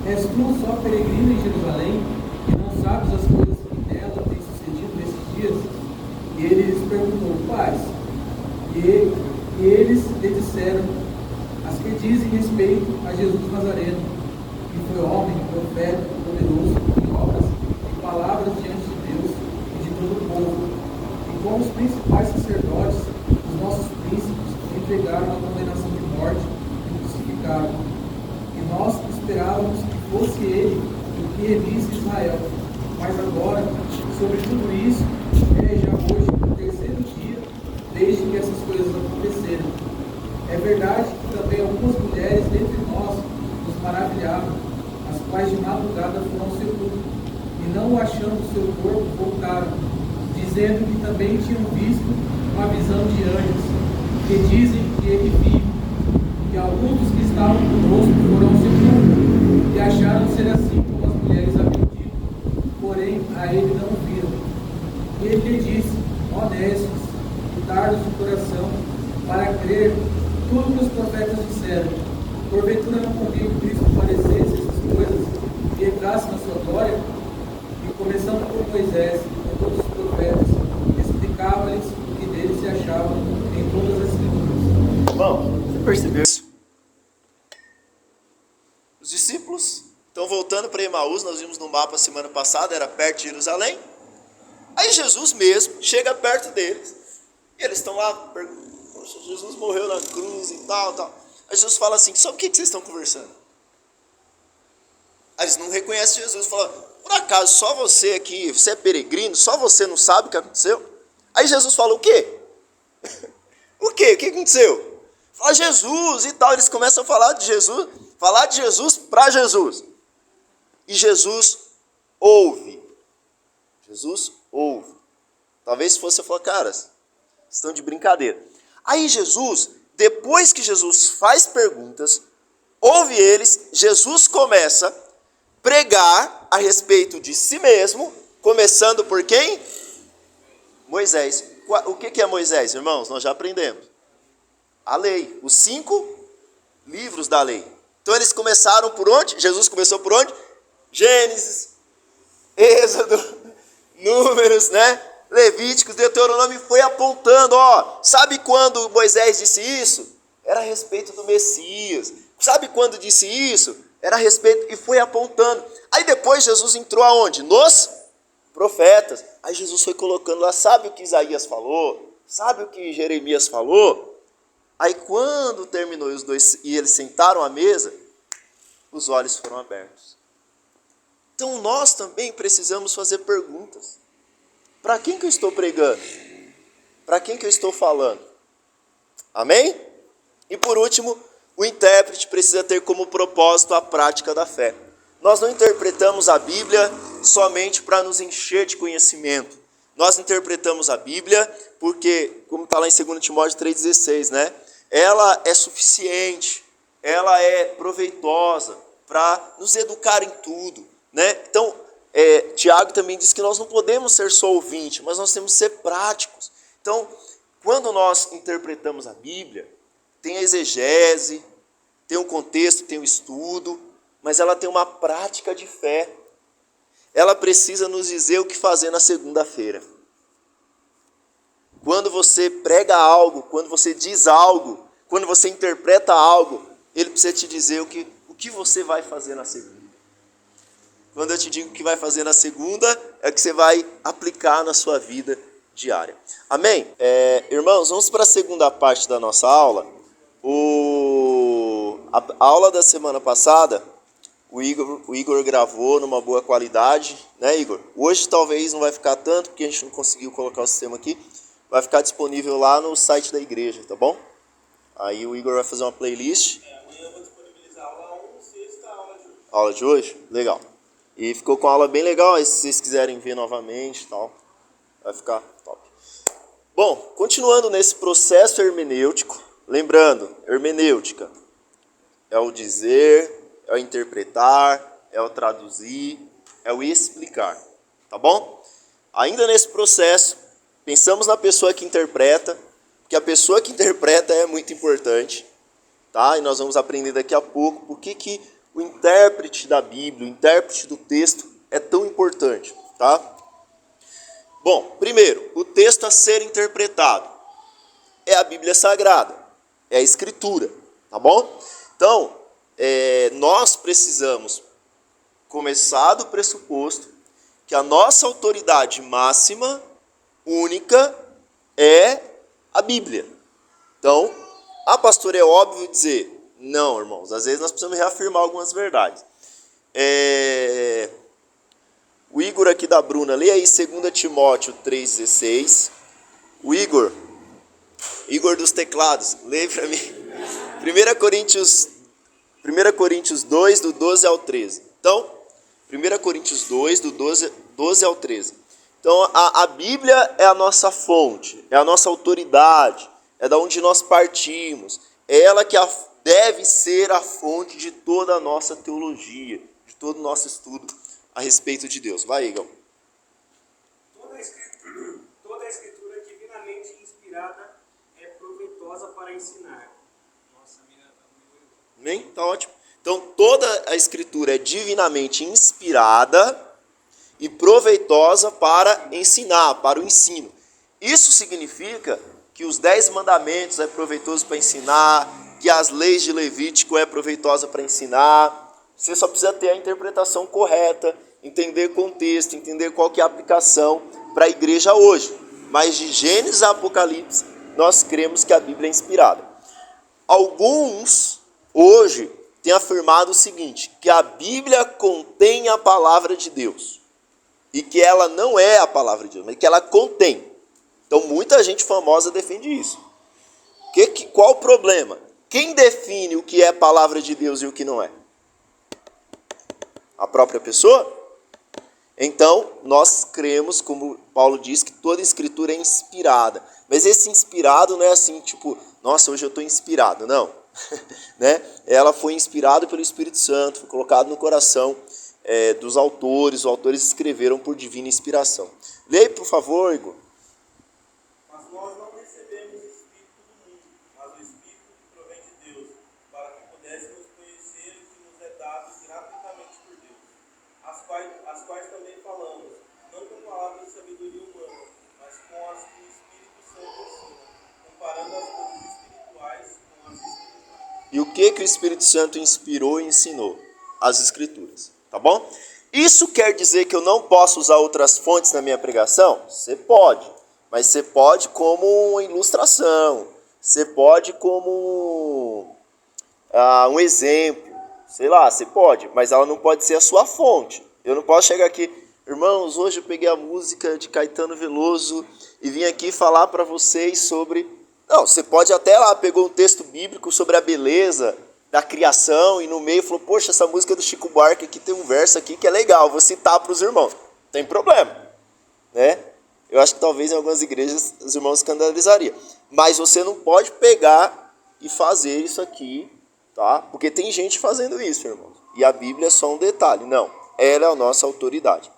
és tu só peregrino em Jerusalém, e não sabes as coisas que nela têm sucedido nesses dias? E ele lhes perguntou: quais? E eles lhe disseram: as que dizem respeito a Jesus Nazareno, que foi homem, profeta, poderoso em obras e palavras diante de Deus e de todo o povo. E como os principais sacerdotes, os nossos príncipes, entregaram a condenação de morte e o crucificaram. E nós esperávamos que fosse ele o que remisse Israel. Mas agora, sobre tudo isso, é já hoje o terceiro dia desde que essas coisas aconteceram. É verdade que também algumas mulheres dentre nós nos maravilhavam, as quais de madrugada foram ao sepulcro, e não achando o seu corpo, voltaram, dizendo que também tinham visto uma visão de anjos, que dizem que ele vive. E alguns dos que estavam conosco foram ao sepulcro, e acharam ser assim como as mulheres haviam dito, porém a ele não o viram. E ele lhe disse: honestos e tardos de coração, para crer tudo que os profetas disseram. Porventura não convinha que Cristo padecesse essas coisas e entrasse na sua glória? E começando por Moisés e todos os profetas, explicava-lhes o que dele se achava em todas as escrituras. Bom, você percebeu isso? Os discípulos estão voltando para Emaús, nós vimos no mapa semana passada, era perto de Jerusalém. Aí Jesus mesmo chega perto deles, e eles estão lá perguntando: poxa, Jesus morreu na cruz e tal. Aí Jesus fala assim: sobre o que vocês estão conversando? Aí eles não reconhecem Jesus, falam: por acaso só você aqui, você é peregrino, só você não sabe o que aconteceu? Aí Jesus fala: o quê? O quê? O que aconteceu? Fala Jesus e tal. Eles começam a falar de Jesus para Jesus. E Jesus ouve. Jesus ouve. Talvez se fosse eu falar: caras, estão de brincadeira. Aí Jesus, depois que Jesus faz perguntas, ouve eles, Jesus começa a pregar a respeito de si mesmo, começando por quem? Moisés. O que é Moisés, irmãos? Nós já aprendemos. A lei, os 5 livros da lei. Então eles começaram por onde? Jesus começou por onde? Gênesis, Êxodo, Números, né? Levíticos, Deuteronômio, foi apontando, ó, sabe quando Moisés disse isso? Era a respeito do Messias. Sabe quando disse isso? Era a respeito, e foi apontando. Aí depois Jesus entrou aonde? Nos profetas. Aí Jesus foi colocando lá, sabe o que Isaías falou? Sabe o que Jeremias falou? Aí quando terminou os dois e eles sentaram à mesa, os olhos foram abertos. Então nós também precisamos fazer perguntas. Para quem que eu estou pregando? Para quem que eu estou falando? Amém? E por último, o intérprete precisa ter como propósito a prática da fé. Nós não interpretamos a Bíblia somente para nos encher de conhecimento. Nós interpretamos a Bíblia porque, como está lá em 2 Timóteo 3,16, né? Ela é suficiente, ela é proveitosa para nos educar em tudo, né? Então, Tiago também diz que nós não podemos ser só ouvinte, mas nós temos que ser práticos. Então, quando nós interpretamos a Bíblia, tem a exegese, tem um contexto, tem um estudo, mas ela tem uma prática de fé. Ela precisa nos dizer o que fazer na segunda-feira. Quando você prega algo, quando você diz algo, quando você interpreta algo, ele precisa te dizer o que você vai fazer na segunda. Quando eu te digo o que vai fazer na segunda, é o que você vai aplicar na sua vida diária. Amém? Irmãos, vamos para a segunda parte da nossa aula. A aula da semana passada, o Igor gravou numa boa qualidade, né, Igor? Hoje talvez não vai ficar tanto, porque a gente não conseguiu colocar o sistema aqui. Vai ficar disponível lá no site da igreja, tá bom? Aí o Igor vai fazer uma playlist. Amanhã eu vou disponibilizar a aula 1, sexta, a aula de hoje. Aula de hoje? Legal. E ficou com a aula bem legal, aí se vocês quiserem ver novamente e tal, vai ficar top. Bom, continuando nesse processo hermenêutico, lembrando, hermenêutica é o dizer, é o interpretar, é o traduzir, é o explicar, tá bom? Ainda nesse processo, pensamos na pessoa que interpreta, porque a pessoa que interpreta é muito importante, tá? E nós vamos aprender daqui a pouco por que o intérprete da Bíblia, o intérprete do texto é tão importante, tá? Bom, primeiro, o texto a ser interpretado é a Bíblia Sagrada, é a Escritura, tá bom? Então, nós precisamos começar do pressuposto que a nossa autoridade máxima, única, é a Bíblia. Então, pastor, é óbvio dizer, não, irmãos, às vezes nós precisamos reafirmar algumas verdades. O Igor aqui da Bruna, lê aí 2 Timóteo 3,16. O Igor dos teclados, lê para mim. 1 Coríntios 2, do 12 ao 13. Então, 1 Coríntios 2, do 12 ao 13. Então, a Bíblia é a nossa fonte, é a nossa autoridade, é da onde nós partimos. É ela que deve ser a fonte de toda a nossa teologia, de todo o nosso estudo a respeito de Deus. Vai, Igor. Toda a escritura divinamente inspirada é proveitosa para ensinar. Nossa, a minha tá muito... Bem, tá ótimo. Então, toda a escritura é divinamente inspirada e proveitosa para ensinar, para o ensino. Isso significa que os 10 mandamentos é proveitoso para ensinar, que as leis de Levítico é proveitosa para ensinar. Você só precisa ter a interpretação correta, entender contexto, entender qual que é a aplicação para a igreja hoje. Mas de Gênesis a Apocalipse, nós cremos que a Bíblia é inspirada. Alguns, hoje, têm afirmado o seguinte, que a Bíblia contém a palavra de Deus. E que ela não é a palavra de Deus, mas que ela contém. Então, muita gente famosa defende isso. Qual o problema? Quem define o que é a palavra de Deus e o que não é? A própria pessoa? Então, nós cremos, como Paulo diz, que toda escritura é inspirada. Mas esse inspirado não é assim, tipo, nossa, hoje eu estou inspirado. Não. Né? Ela foi inspirada pelo Espírito Santo, foi colocada no coração dos autores. Os autores escreveram por divina inspiração. Leia, por favor, Igor. Mas nós não recebemos o Espírito do mundo, mas o Espírito que provém de Deus, para que pudéssemos conhecer o que nos é dado gratuitamente por Deus, as quais também falamos, não com palavras de sabedoria humana, mas com as que o Espírito Santo ensina, comparando as coisas espirituais com as espirituais. E o que o Espírito Santo inspirou e ensinou? As Escrituras, tá bom? Isso quer dizer que eu não posso usar outras fontes na minha pregação? Você pode, mas você pode como uma ilustração, você pode como um exemplo, sei lá, você pode, mas ela não pode ser a sua fonte. Eu não posso chegar aqui, irmãos, hoje eu peguei a música de Caetano Veloso e vim aqui falar para vocês sobre... Não, você pode até lá, pegou um texto bíblico sobre a beleza da criação e no meio falou, poxa, essa música do Chico Buarque aqui tem um verso aqui que é legal, vou citar para os irmãos. Não tem problema, né? Eu acho que talvez em algumas igrejas os irmãos escandalizariam. Mas você não pode pegar e fazer isso aqui, tá? Porque tem gente fazendo isso, irmãos. E a Bíblia é só um detalhe. Não, ela é a nossa autoridade.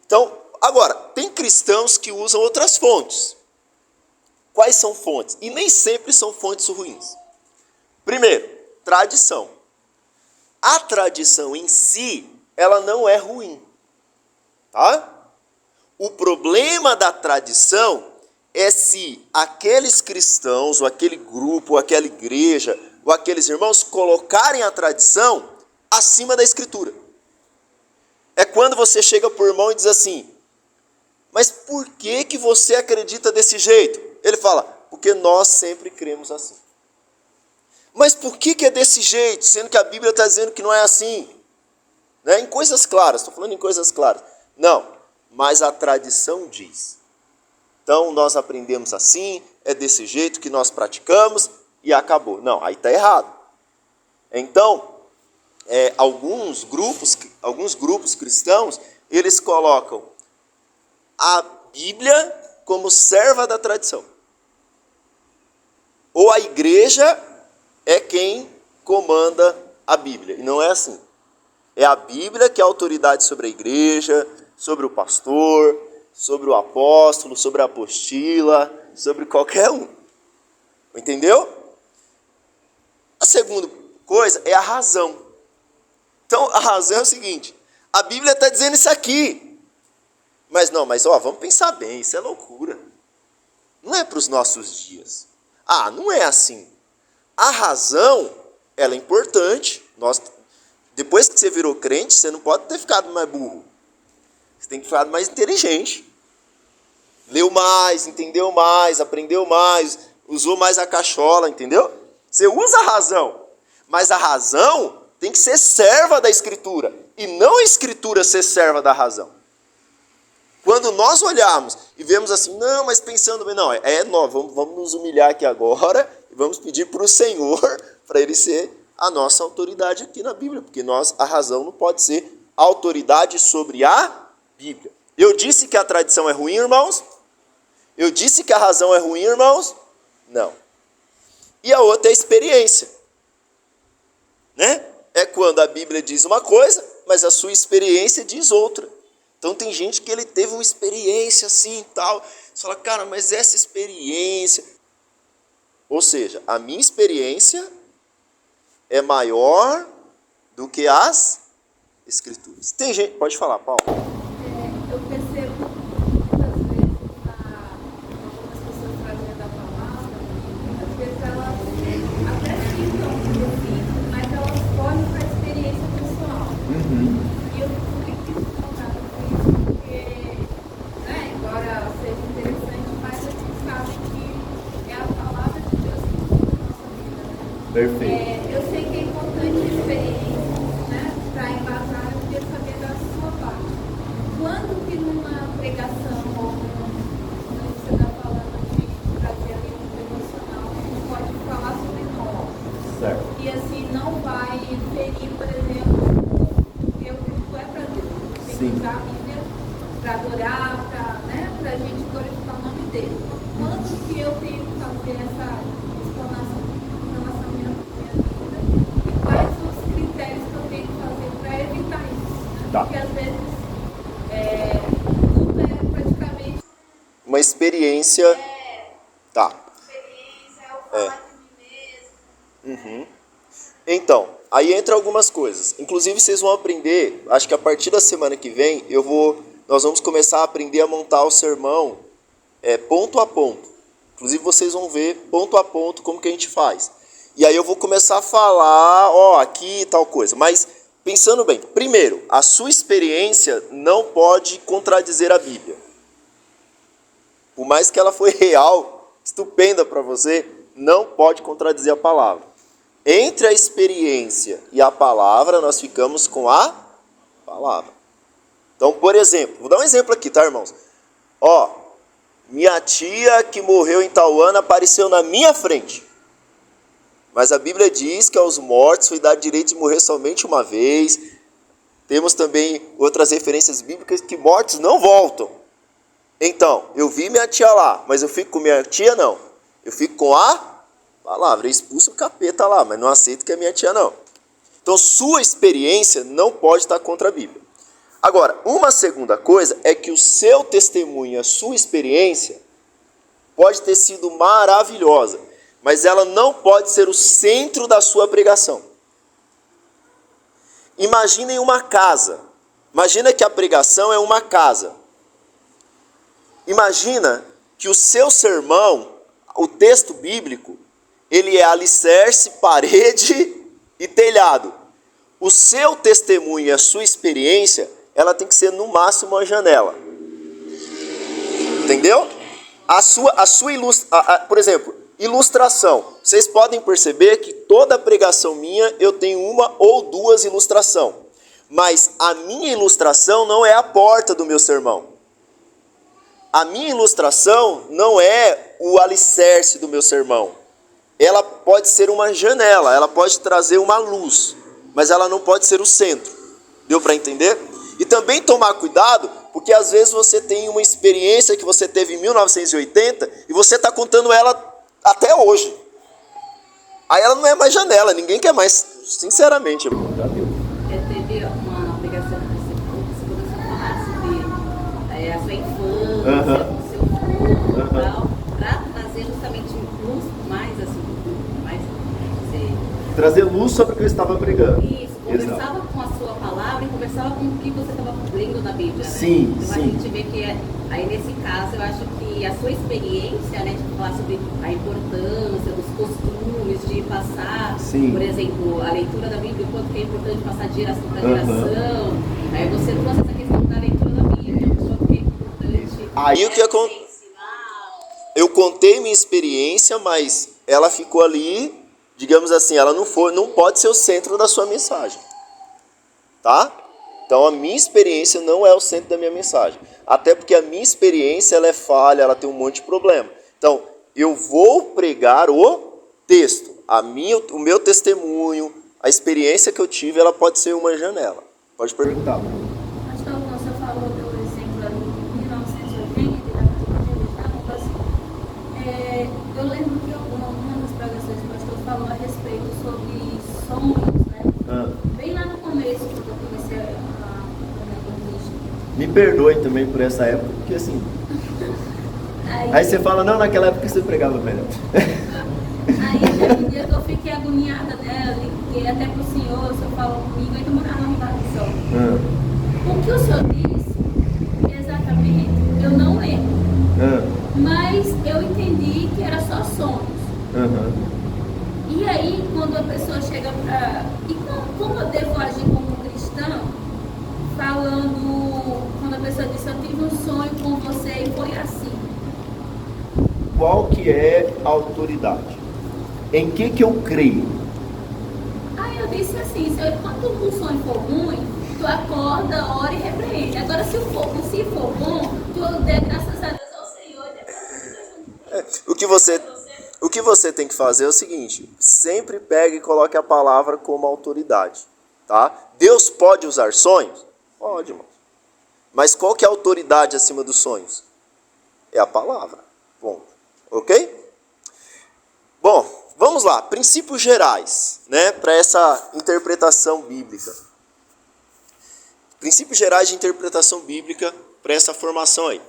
Então, agora, tem cristãos que usam outras fontes. Quais são fontes? E nem sempre são fontes ruins. Primeiro, tradição. A tradição em si, ela não é ruim. Tá? O problema da tradição é se aqueles cristãos, ou aquele grupo, ou aquela igreja, ou aqueles irmãos colocarem a tradição acima da Escritura. É quando você chega para o irmão e diz assim, mas por que você acredita desse jeito? Ele fala, porque nós sempre cremos assim. Mas por que é desse jeito, sendo que a Bíblia está dizendo que não é assim? Né? Em coisas claras, estou falando em coisas claras. Não, mas a tradição diz. Então nós aprendemos assim, é desse jeito que nós praticamos e acabou. Não, aí está errado. Então, alguns grupos cristãos, eles colocam a Bíblia como serva da tradição. Ou a igreja é quem comanda a Bíblia. E não é assim. É a Bíblia que é a autoridade sobre a igreja, sobre o pastor, sobre o apóstolo, sobre a apostila, sobre qualquer um. Entendeu? A segunda coisa é a razão. Então, a razão é o seguinte: a Bíblia está dizendo isso aqui. Mas vamos pensar bem, isso é loucura. Não é para os nossos dias. Não é assim. A razão, ela é importante. Depois que você virou crente, você não pode ter ficado mais burro. Você tem que ficar mais inteligente. Leu mais, entendeu mais, aprendeu mais, usou mais a cachola, entendeu? Você usa a razão. Mas a razão tem que ser serva da Escritura. E não a Escritura ser serva da razão. Quando nós olharmos e vemos assim, não, mas pensando bem, nós vamos nos humilhar aqui agora e vamos pedir para o Senhor para Ele ser a nossa autoridade aqui na Bíblia, porque a razão não pode ser autoridade sobre a Bíblia. Eu disse que a tradição é ruim, irmãos? Eu disse que a razão é ruim, irmãos? Não. E a outra é a experiência. Né? É quando a Bíblia diz uma coisa, mas a sua experiência diz outra. Então tem gente que ele teve uma experiência assim e tal. Você fala, cara, mas essa experiência... Ou seja, a minha experiência é maior do que as Escrituras. Tem gente... Pode falar, Paulo. Eu percebo muitas vezes algumas pessoas trazendo a palavra, às vezes elas até ficam assim, mas elas fogem para a experiência pessoal. E eu fico muito incomodada com isso, porque, embora seja interessante, mas a gente sabe que é a palavra de Deus que muda a nossa vida. Perfeito. Eu sei que é importante a experiência, para embasar, eu queria saber da sua parte. Quando que numa pregação ou quando você está falando de trazer ali um devocional, a gente pode falar sobre nós? Certo. E assim, não vai ferir, por exemplo, porque o culto é para Deus. Tem que usar a Bíblia para adorar, para a gente glorificar o nome dele. Quando que eu tenho que fazer essa explanação em relação à minha vida? E quais são os critérios que eu tenho que fazer para evitar isso? Tá. Porque às vezes tudo é praticamente Uma experiência... Tá. experiência, é o falar de mim mesmo. Então, aí entra algumas coisas. Inclusive, vocês vão aprender, acho que a partir da semana que vem, nós vamos começar a aprender a montar o sermão ponto a ponto. Inclusive, vocês vão ver ponto a ponto como que a gente faz. E aí eu vou começar a falar, aqui tal coisa. Mas, pensando bem, primeiro, a sua experiência não pode contradizer a Bíblia. Por mais que ela foi real, estupenda para você, não pode contradizer a palavra. Entre a experiência e a palavra, nós ficamos com a palavra. Então, por exemplo, vou dar um exemplo aqui, tá, irmãos? Minha tia que morreu em tal ano apareceu na minha frente. Mas a Bíblia diz que aos mortos foi dado direito de morrer somente uma vez. Temos também outras referências bíblicas que mortos não voltam. Então, eu vi minha tia lá, mas eu fico com minha tia? Não. Eu fico com a palavra. Eu expulso o capeta lá, mas não aceito que é minha tia, não. Então, sua experiência não pode estar contra a Bíblia. Agora, uma segunda coisa é que o seu testemunho, a sua experiência, pode ter sido maravilhosa, mas ela não pode ser o centro da sua pregação. Imaginem uma casa. Imagina que a pregação é uma casa. Imagina que o seu sermão, o texto bíblico, ele é alicerce, parede e telhado. O seu testemunho e a sua experiência, ela tem que ser no máximo uma janela. Entendeu? Por exemplo, ilustração. Vocês podem perceber que toda pregação minha eu tenho uma ou duas ilustrações. Mas a minha ilustração não é a porta do meu sermão. A minha ilustração não é o alicerce do meu sermão. Ela pode ser uma janela, ela pode trazer uma luz. mas ela não pode ser o centro. Deu para entender? E também tomar cuidado, porque às vezes você tem uma experiência que você teve em 1980 e você está contando ela até hoje. Aí ela não é mais janela, ninguém quer mais, sinceramente. Teve uma pregação que você começou a falar sobre a sua infância, o seu futuro e tal, para trazer justamente luz mais assim, mais Trazer luz sobre o que eu estava pregando. isso, conversava com a sua palavra e conversava com o que você estava lendo na Bíblia, né? Sim, então sim. a gente vê que aí nesse caso eu acho que a sua experiência, né, de falar sobre a importância dos costumes, de passar, Sim. por exemplo, a leitura da Bíblia, o quanto que é importante passar de geração para geração. Aí você trouxe essa questão da leitura da Bíblia, o quanto que é importante. Aí o que acontece? Eu contei minha experiência, mas ela ficou ali, digamos assim, ela não pode ser o centro da sua mensagem. Tá? Então a minha experiência não é o centro da minha mensagem. Até porque a minha experiência ela é falha, ela tem um monte de problema. Então, eu vou pregar o texto. O meu testemunho, a experiência que eu tive, ela pode ser uma janela. Pode perguntar. Pastor, quando você falou do exemplo ali de 1980, da Católica assim, eu lembro que uma das pregações que o pastor falou a respeito sobre sonhos, né? Bem lá no começo, quando eu comecei a Me perdoem também por essa época, porque assim... Aí você fala, não, naquela época você pregava melhor. Aí, um dia que eu fiquei agoniada, né? Eu liguei até pro senhor, o senhor falou comigo, aí que eu morava na Ribação. O que o senhor disse, exatamente, eu não lembro. Mas eu entendi que era só sonhos. E aí, quando a pessoa chega pra... E como eu devo agir como cristão, falando... Quando a pessoa diz, eu tive um sonho com você e foi assim. Qual que é a autoridade? Em que eu creio? Aí eu disse assim, quando o sonho for ruim, tu acorda, ora e repreende. Agora, se for bom, tu dê graças a Deus ao Senhor e depois O que você tem que fazer é o seguinte, sempre pegue e coloque a palavra como autoridade, tá? Deus pode usar sonhos? Pode, irmão. Mas qual que é a autoridade acima dos sonhos? É a palavra. Ponto. Ok? Bom, vamos lá. Princípios gerais, né, para essa interpretação bíblica. Princípios gerais de interpretação bíblica para essa formação aí.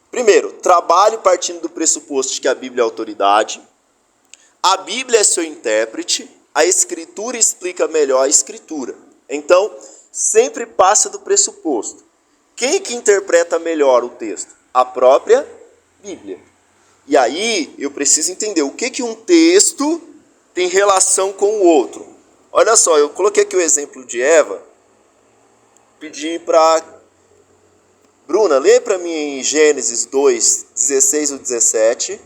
Primeiro, trabalhe partindo do pressuposto de que a Bíblia é autoridade. A Bíblia é seu intérprete. A Escritura explica melhor a Escritura. Então, sempre passa do pressuposto. Quem que interpreta melhor o texto? A própria Bíblia. E aí, eu preciso entender o que um texto tem relação com o outro. Olha só, eu coloquei aqui o exemplo de Eva. Pedi para... Bruna, lê para mim em Gênesis 2, 16 ou 17.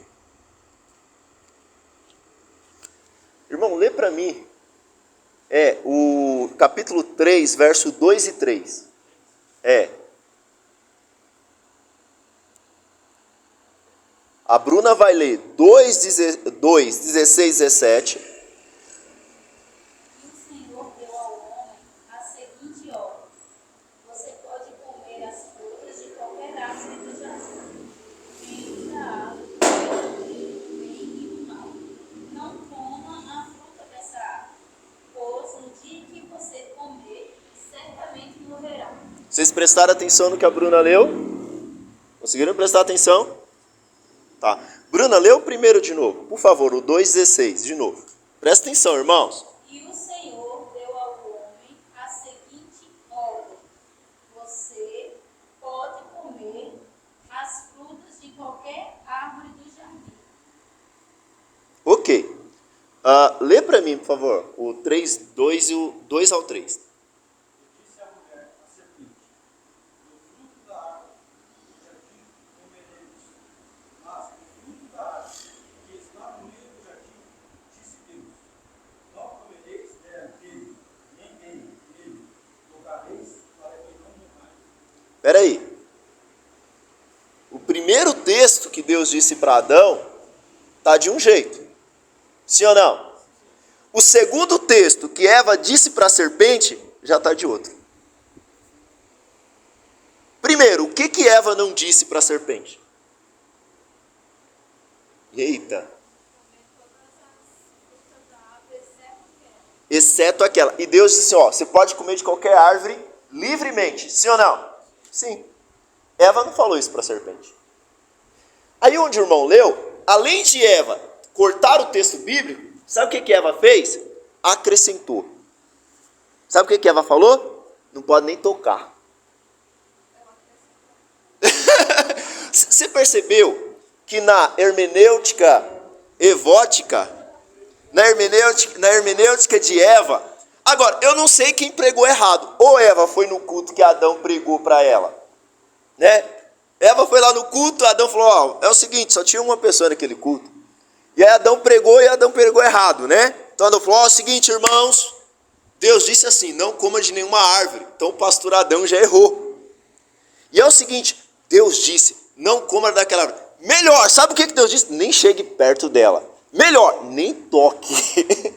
Irmão, lê para mim. O capítulo 3, verso 2 e 3. A Bruna vai ler 2, 16, 17. E o Senhor deu ao homem a seguinte ordem: você pode comer as frutas de qualquer árvore do jardim, menos da árvore do bem e do mal. Não coma a fruta dessa árvore, pois no dia que você comer, certamente morrerá. Vocês prestaram atenção no que a Bruna leu? Conseguiram prestar atenção? Tá. Bruna, lê o primeiro de novo, por favor, o 2,16, de novo. Presta atenção, irmãos. E o Senhor deu ao homem a seguinte ordem: você pode comer as frutas de qualquer árvore do jardim. Ok. Lê para mim, por favor, o 3, 2 e o 2 ao 3. Disse a mulher, a serpente: do fruto da árvore do jardim comeremos, mas do fruto da árvore que está no meio do jardim, disse Deus: não comereis dele, nem dele, tocareis para que não morrais. Espera aí. O primeiro texto que Deus disse para Adão está de um jeito. Sim ou não? O segundo texto que Eva disse para a serpente, já está de outro. Primeiro, o que Eva não disse para a serpente? Eita. Exceto aquela. E Deus disse, você pode comer de qualquer árvore livremente. Sim ou não? Sim. Eva não falou isso para a serpente. Aí onde o irmão leu, além de Eva cortar o texto bíblico, sabe o que Eva fez? Acrescentou. Sabe o que Eva falou? Não pode nem tocar. Você percebeu que na hermenêutica evótica, na hermenêutica de Eva, agora, eu não sei quem pregou errado. Ou Eva foi no culto que Adão pregou para ela, né? Eva foi lá no culto, Adão falou, é o seguinte, só tinha uma pessoa naquele culto. E aí Adão pregou errado, né? Então Adão falou, é o seguinte, irmãos, Deus disse assim, não coma de nenhuma árvore. Então o pastor Adão já errou. E é o seguinte, Deus disse, não coma daquela árvore. Melhor, sabe o que Deus disse? Nem chegue perto dela. Melhor, nem toque.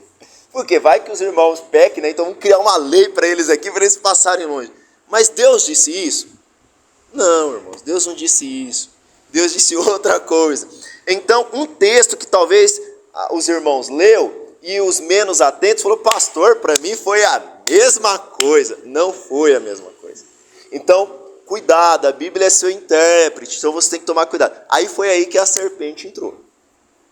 Porque vai que os irmãos pequem, né? Então vamos criar uma lei para eles aqui, para eles passarem longe. Mas Deus disse isso? Não, irmãos, Deus não disse isso. Deus disse outra coisa. Então, um texto que talvez os irmãos leu e os menos atentos falou, pastor, para mim foi a mesma coisa. Não foi a mesma coisa. Então, cuidado, a Bíblia é seu intérprete, então você tem que tomar cuidado. Aí foi aí que a serpente entrou.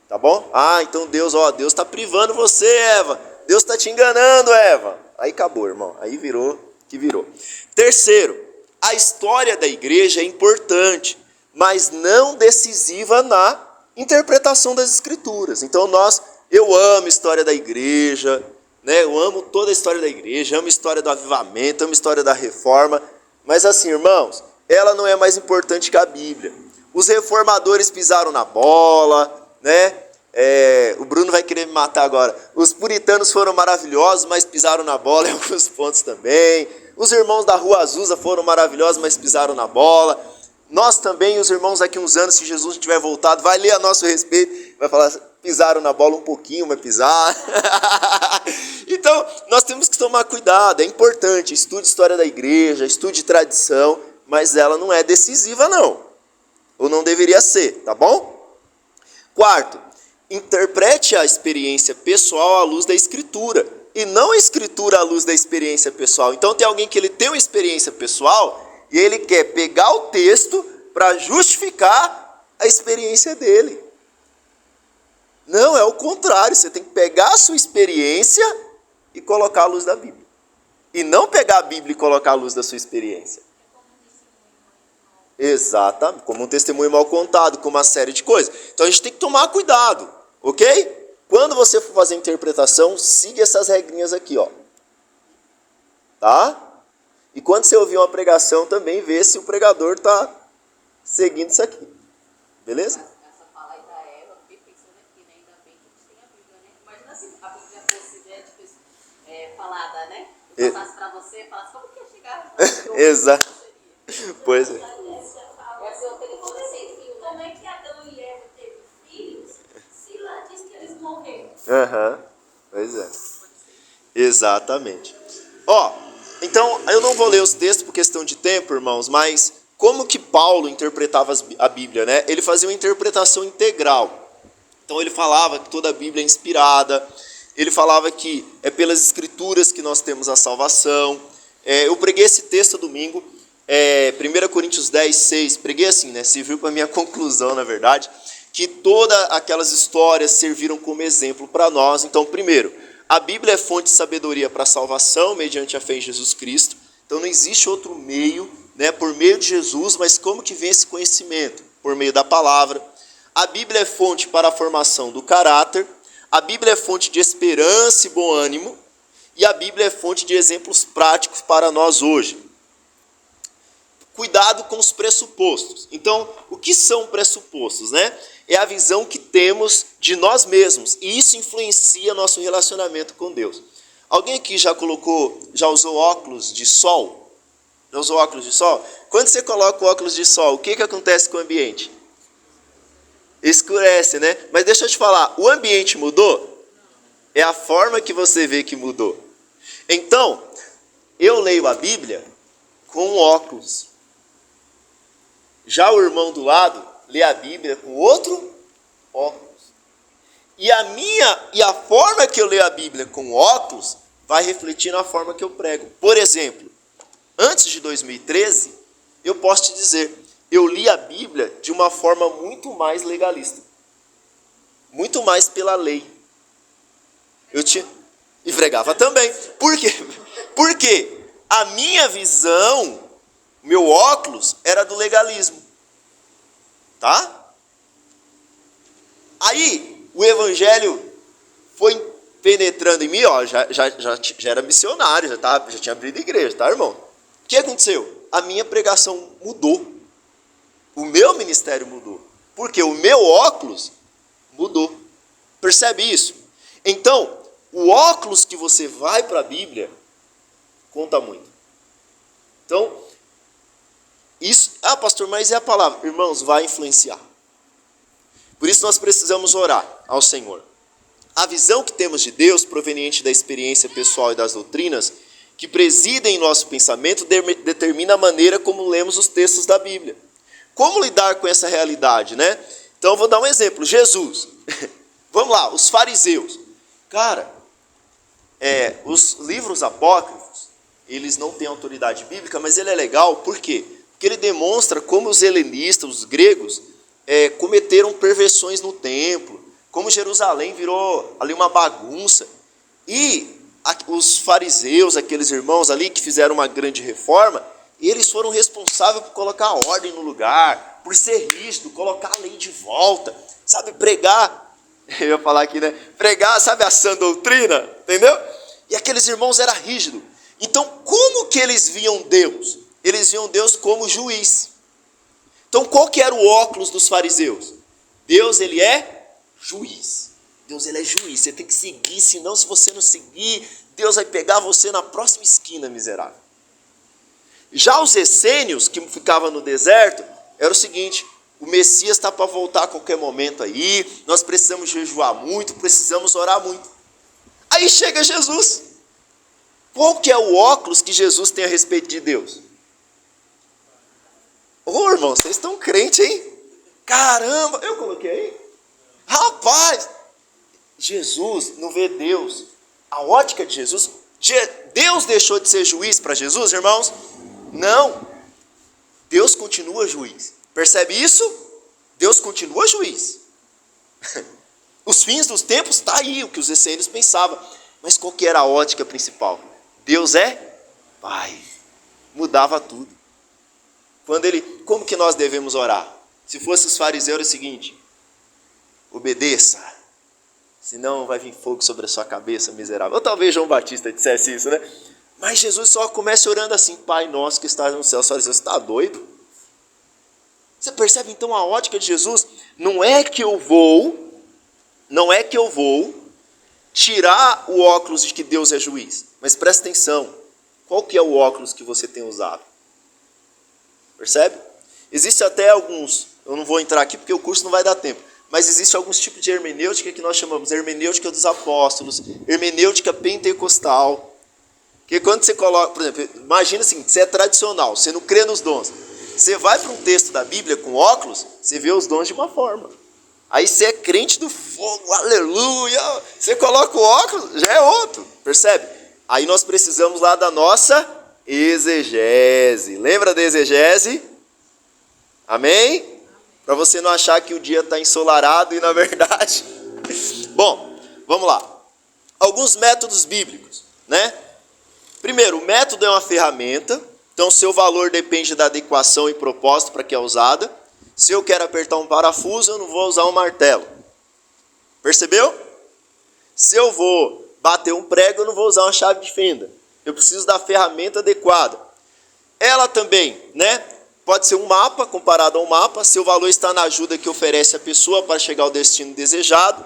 Tá bom? Então Deus está privando você, Eva. Deus está te enganando, Eva. Aí acabou, irmão. Aí virou que virou. Terceiro, a história da igreja é importante, mas não decisiva na interpretação das escrituras. Então eu amo a história da igreja, né? Eu amo toda a história da igreja, amo a história do avivamento, amo a história da reforma, mas assim, irmãos, ela não é mais importante que a Bíblia. Os reformadores pisaram na bola, né? O Bruno vai querer me matar agora. Os puritanos foram maravilhosos, mas pisaram na bola em alguns pontos também. Os irmãos da Rua Azusa foram maravilhosos, mas pisaram na bola. Nós também, os irmãos daqui uns anos, se Jesus tiver voltado, vai ler a nosso respeito, vai falar, pisaram na bola um pouquinho, mas pisaram. Então, nós temos que tomar cuidado, é importante, estude história da igreja, estude tradição, mas ela não é decisiva não, ou não deveria ser, tá bom? Quarto, interprete a experiência pessoal à luz da Escritura, e não a Escritura à luz da experiência pessoal. Então tem alguém que ele tem uma experiência pessoal, e ele quer pegar o texto para justificar a experiência dele. Não, é o contrário, você tem que pegar a sua experiência e colocar à luz da Bíblia. E não pegar a Bíblia e colocar à luz da sua experiência. Exatamente, como um testemunho mal contado, com uma série de coisas. Então a gente tem que tomar cuidado, ok? Quando você for fazer interpretação, siga essas regrinhas aqui, ó. Tá? E quando você ouvir uma pregação, também vê se o pregador está seguindo isso aqui. Beleza? Essa fala aí da Eva, eu fiquei pensando aqui, né? Ainda bem que a gente tem a Bíblia, né? Imagina se a Bíblia fosse, né, falada, né? Eu passasse para você e falasse, como que ia chegar? Exato. Pois é. Como é que Adão e Eva teve filhos se lá diz que eles morreram? Pois é. Exatamente. Então, eu não vou ler os textos por questão de tempo, irmãos, mas como que Paulo interpretava a Bíblia, né? Ele fazia uma interpretação integral. Então ele falava que toda a Bíblia é inspirada, ele falava que é pelas Escrituras que nós temos a salvação. Eu preguei esse texto domingo, 1 Coríntios 10, 6, preguei assim, né? Serviu para a minha conclusão, na verdade, que todas aquelas histórias serviram como exemplo para nós. Então, primeiro, a Bíblia é fonte de sabedoria para a salvação, mediante a fé em Jesus Cristo. Então não existe outro meio, né, por meio de Jesus, mas como que vem esse conhecimento? Por meio da palavra. A Bíblia é fonte para a formação do caráter. A Bíblia é fonte de esperança e bom ânimo. E a Bíblia é fonte de exemplos práticos para nós hoje. Cuidado com os pressupostos. Então, o que são pressupostos, né? É a visão que temos de nós mesmos. E isso influencia nosso relacionamento com Deus. Alguém aqui já usou óculos de sol? Já usou óculos de sol? Quando você coloca o óculos de sol, o que acontece com o ambiente? Escurece, né? Mas deixa eu te falar, o ambiente mudou? É a forma que você vê que mudou. Então, eu leio a Bíblia com óculos. Já o irmão do lado lê a Bíblia com outro óculos. E a forma que eu leio a Bíblia com óculos vai refletir na forma que eu prego. Por exemplo, antes de 2013, eu posso te dizer, eu li a Bíblia de uma forma muito mais legalista. Muito mais pela lei. E pregava também. Por quê? Porque a minha visão, meu óculos, era do legalismo. Tá? Aí, o evangelho foi penetrando em mim, ó, já era missionário, já tinha abrido igreja, tá, irmão? O que aconteceu? A minha pregação mudou. O meu ministério mudou. Porque o meu óculos mudou. Percebe isso? Então, o óculos que você vai para a Bíblia conta muito. Então, isso... Ah, pastor, mas é a palavra. Irmãos, vai influenciar. Por isso nós precisamos orar ao Senhor. A visão que temos de Deus, proveniente da experiência pessoal e das doutrinas, que presidem em nosso pensamento, determina a maneira como lemos os textos da Bíblia. Como lidar com essa realidade, né? Então eu vou dar um exemplo. Jesus. Vamos lá, os fariseus. Cara, os livros apócrifos, eles não têm autoridade bíblica, mas ele é legal, por quê? Porque ele demonstra como os helenistas, os gregos, cometeram perversões no templo, como Jerusalém virou ali uma bagunça. E os fariseus, aqueles irmãos ali que fizeram uma grande reforma, eles foram responsáveis por colocar ordem no lugar, por ser rígido, colocar a lei de volta, sabe, pregar, eu ia falar aqui, né? Pregar, sabe, a sã doutrina, entendeu? E aqueles irmãos eram rígidos. Então, como que eles viam Deus? Eles viam Deus como juiz. Então, qual que era o óculos dos fariseus? Deus, ele é juiz. Deus, ele é juiz. Você tem que seguir, senão se você não seguir, Deus vai pegar você na próxima esquina, miserável. Já os essênios, que ficavam no deserto, era o seguinte: o Messias está para voltar a qualquer momento aí, nós precisamos jejuar muito, precisamos orar muito. Aí chega Jesus. Qual que é o óculos que Jesus tem a respeito de Deus? Ô, irmão, vocês estão crentes, hein? Caramba, eu coloquei aí? Rapaz, Jesus não vê Deus. A ótica de Jesus, Deus deixou de ser juiz para Jesus, irmãos? Não. Deus continua juiz. Percebe isso? Deus continua juiz. Os fins dos tempos está aí, o que os essênios pensavam. Mas qual que era a ótica principal? Deus é Pai. Mudava tudo. Como que nós devemos orar? Se fosse os fariseus, era o seguinte: obedeça, senão vai vir fogo sobre a sua cabeça, miserável. Ou talvez João Batista dissesse isso, né? Mas Jesus só começa orando assim: Pai nosso que estás no céu. Os fariseus, você está doido? Você percebe então a ótica de Jesus? Não é que eu vou tirar o óculos de que Deus é juiz. Mas presta atenção, qual que é o óculos que você tem usado? Percebe? Existe até alguns, eu não vou entrar aqui porque o curso não vai dar tempo, mas existe alguns tipos de hermenêutica que nós chamamos de hermenêutica dos apóstolos, hermenêutica pentecostal. Que quando você coloca, por exemplo, imagina assim, você é tradicional, você não crê nos dons. Você vai para um texto da Bíblia com óculos, você vê os dons de uma forma. Aí você é crente do fogo, aleluia. Você coloca o óculos, já é outro, percebe? Aí nós precisamos lá da nossa exegese. Lembra da exegese? Amém? Para você não achar que o dia está ensolarado e na verdade... Bom, vamos lá. Alguns métodos bíblicos, né? Primeiro, o método é uma ferramenta, então seu valor depende da adequação e propósito para que é usada. Se eu quero apertar um parafuso, eu não vou usar um martelo. Percebeu? Se eu vou bater um prego, eu não vou usar uma chave de fenda. Eu preciso da ferramenta adequada. Ela também, né? Pode ser um mapa, comparado a um mapa. Seu valor está na ajuda que oferece a pessoa para chegar ao destino desejado.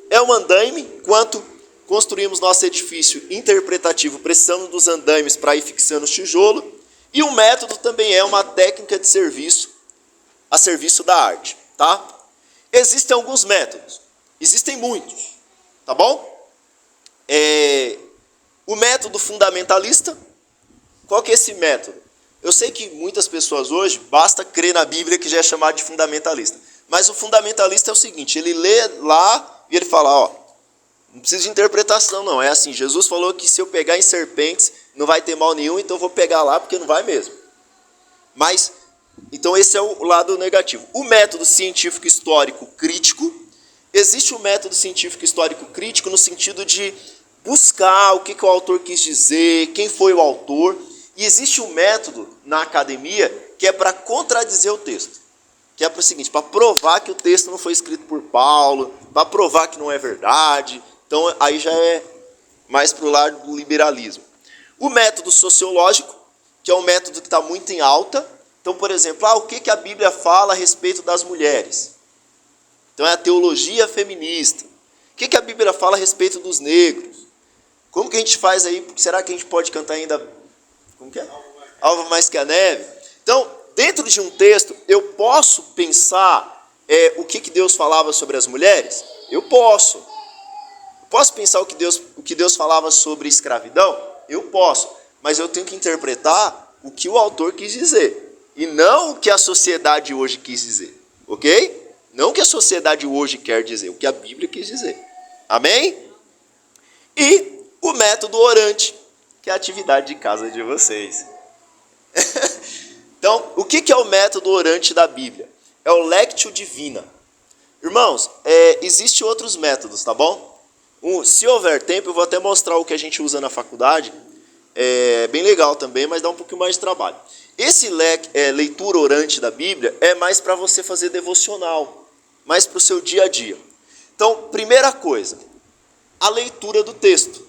É um andaime, enquanto construímos nosso edifício interpretativo, precisamos dos andaimes para ir fixando o tijolo. E um método também é uma técnica de serviço, a serviço da arte, tá? Existem alguns métodos, existem muitos, tá bom? O método fundamentalista. Qual que é esse método? Eu sei que muitas pessoas hoje, basta crer na Bíblia que já é chamado de fundamentalista. Mas o fundamentalista é o seguinte, ele lê lá e ele fala, ó, não precisa de interpretação não, é assim, Jesus falou que se eu pegar em serpentes não vai ter mal nenhum, então eu vou pegar lá porque não vai mesmo. Mas, então esse é o lado negativo. O método científico histórico crítico, existe o método científico histórico crítico no sentido de buscar o que o autor quis dizer, quem foi o autor, e existe um método na academia que é para contradizer o texto, que é para o seguinte, para provar que o texto não foi escrito por Paulo, para provar que não é verdade. Então aí já é mais para o lado do liberalismo. O método sociológico, que é um método que está muito em alta. Então, por exemplo, o que a Bíblia fala a respeito das mulheres? Então é a teologia feminista. O que a Bíblia fala a respeito dos negros? Como que a gente faz aí? Será que a gente pode cantar ainda? Como que é? Alva mais que a neve. Então, dentro de um texto, eu posso pensar o que Deus falava sobre as mulheres? Eu posso. Posso pensar o que Deus falava sobre escravidão? Eu posso. Mas eu tenho que interpretar o que o autor quis dizer. E não o que a sociedade hoje quis dizer. Ok? Não o que a sociedade hoje quer dizer. O que a Bíblia quis dizer. Amém? E o método orante, que é a atividade de casa de vocês. Então, o que é o método orante da Bíblia? É o Lectio Divina. Irmãos, existem outros métodos, tá bom? Se houver tempo, eu vou até mostrar o que a gente usa na faculdade. É bem legal também, mas dá um pouquinho mais de trabalho. Esse leitura orante da Bíblia é mais para você fazer devocional, mais para o seu dia a dia. Então, primeira coisa, a leitura do texto.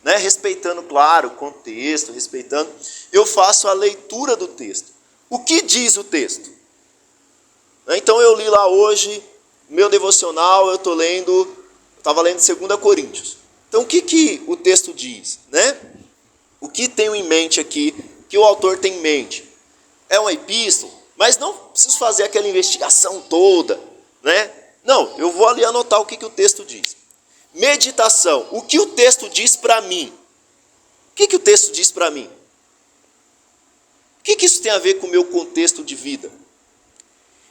Né? Respeitando, claro, o contexto, respeitando, eu faço a leitura do texto. O que diz o texto? Então eu li lá hoje, meu devocional, eu estava lendo 2 Coríntios. Então o que o texto diz? Né? O que tenho em mente aqui, que o autor tem em mente? É uma epístola, mas não preciso fazer aquela investigação toda. Né? Não, eu vou ali anotar o que o texto diz. Meditação. O que o texto diz para mim? O que o texto diz para mim? O que isso tem a ver com o meu contexto de vida?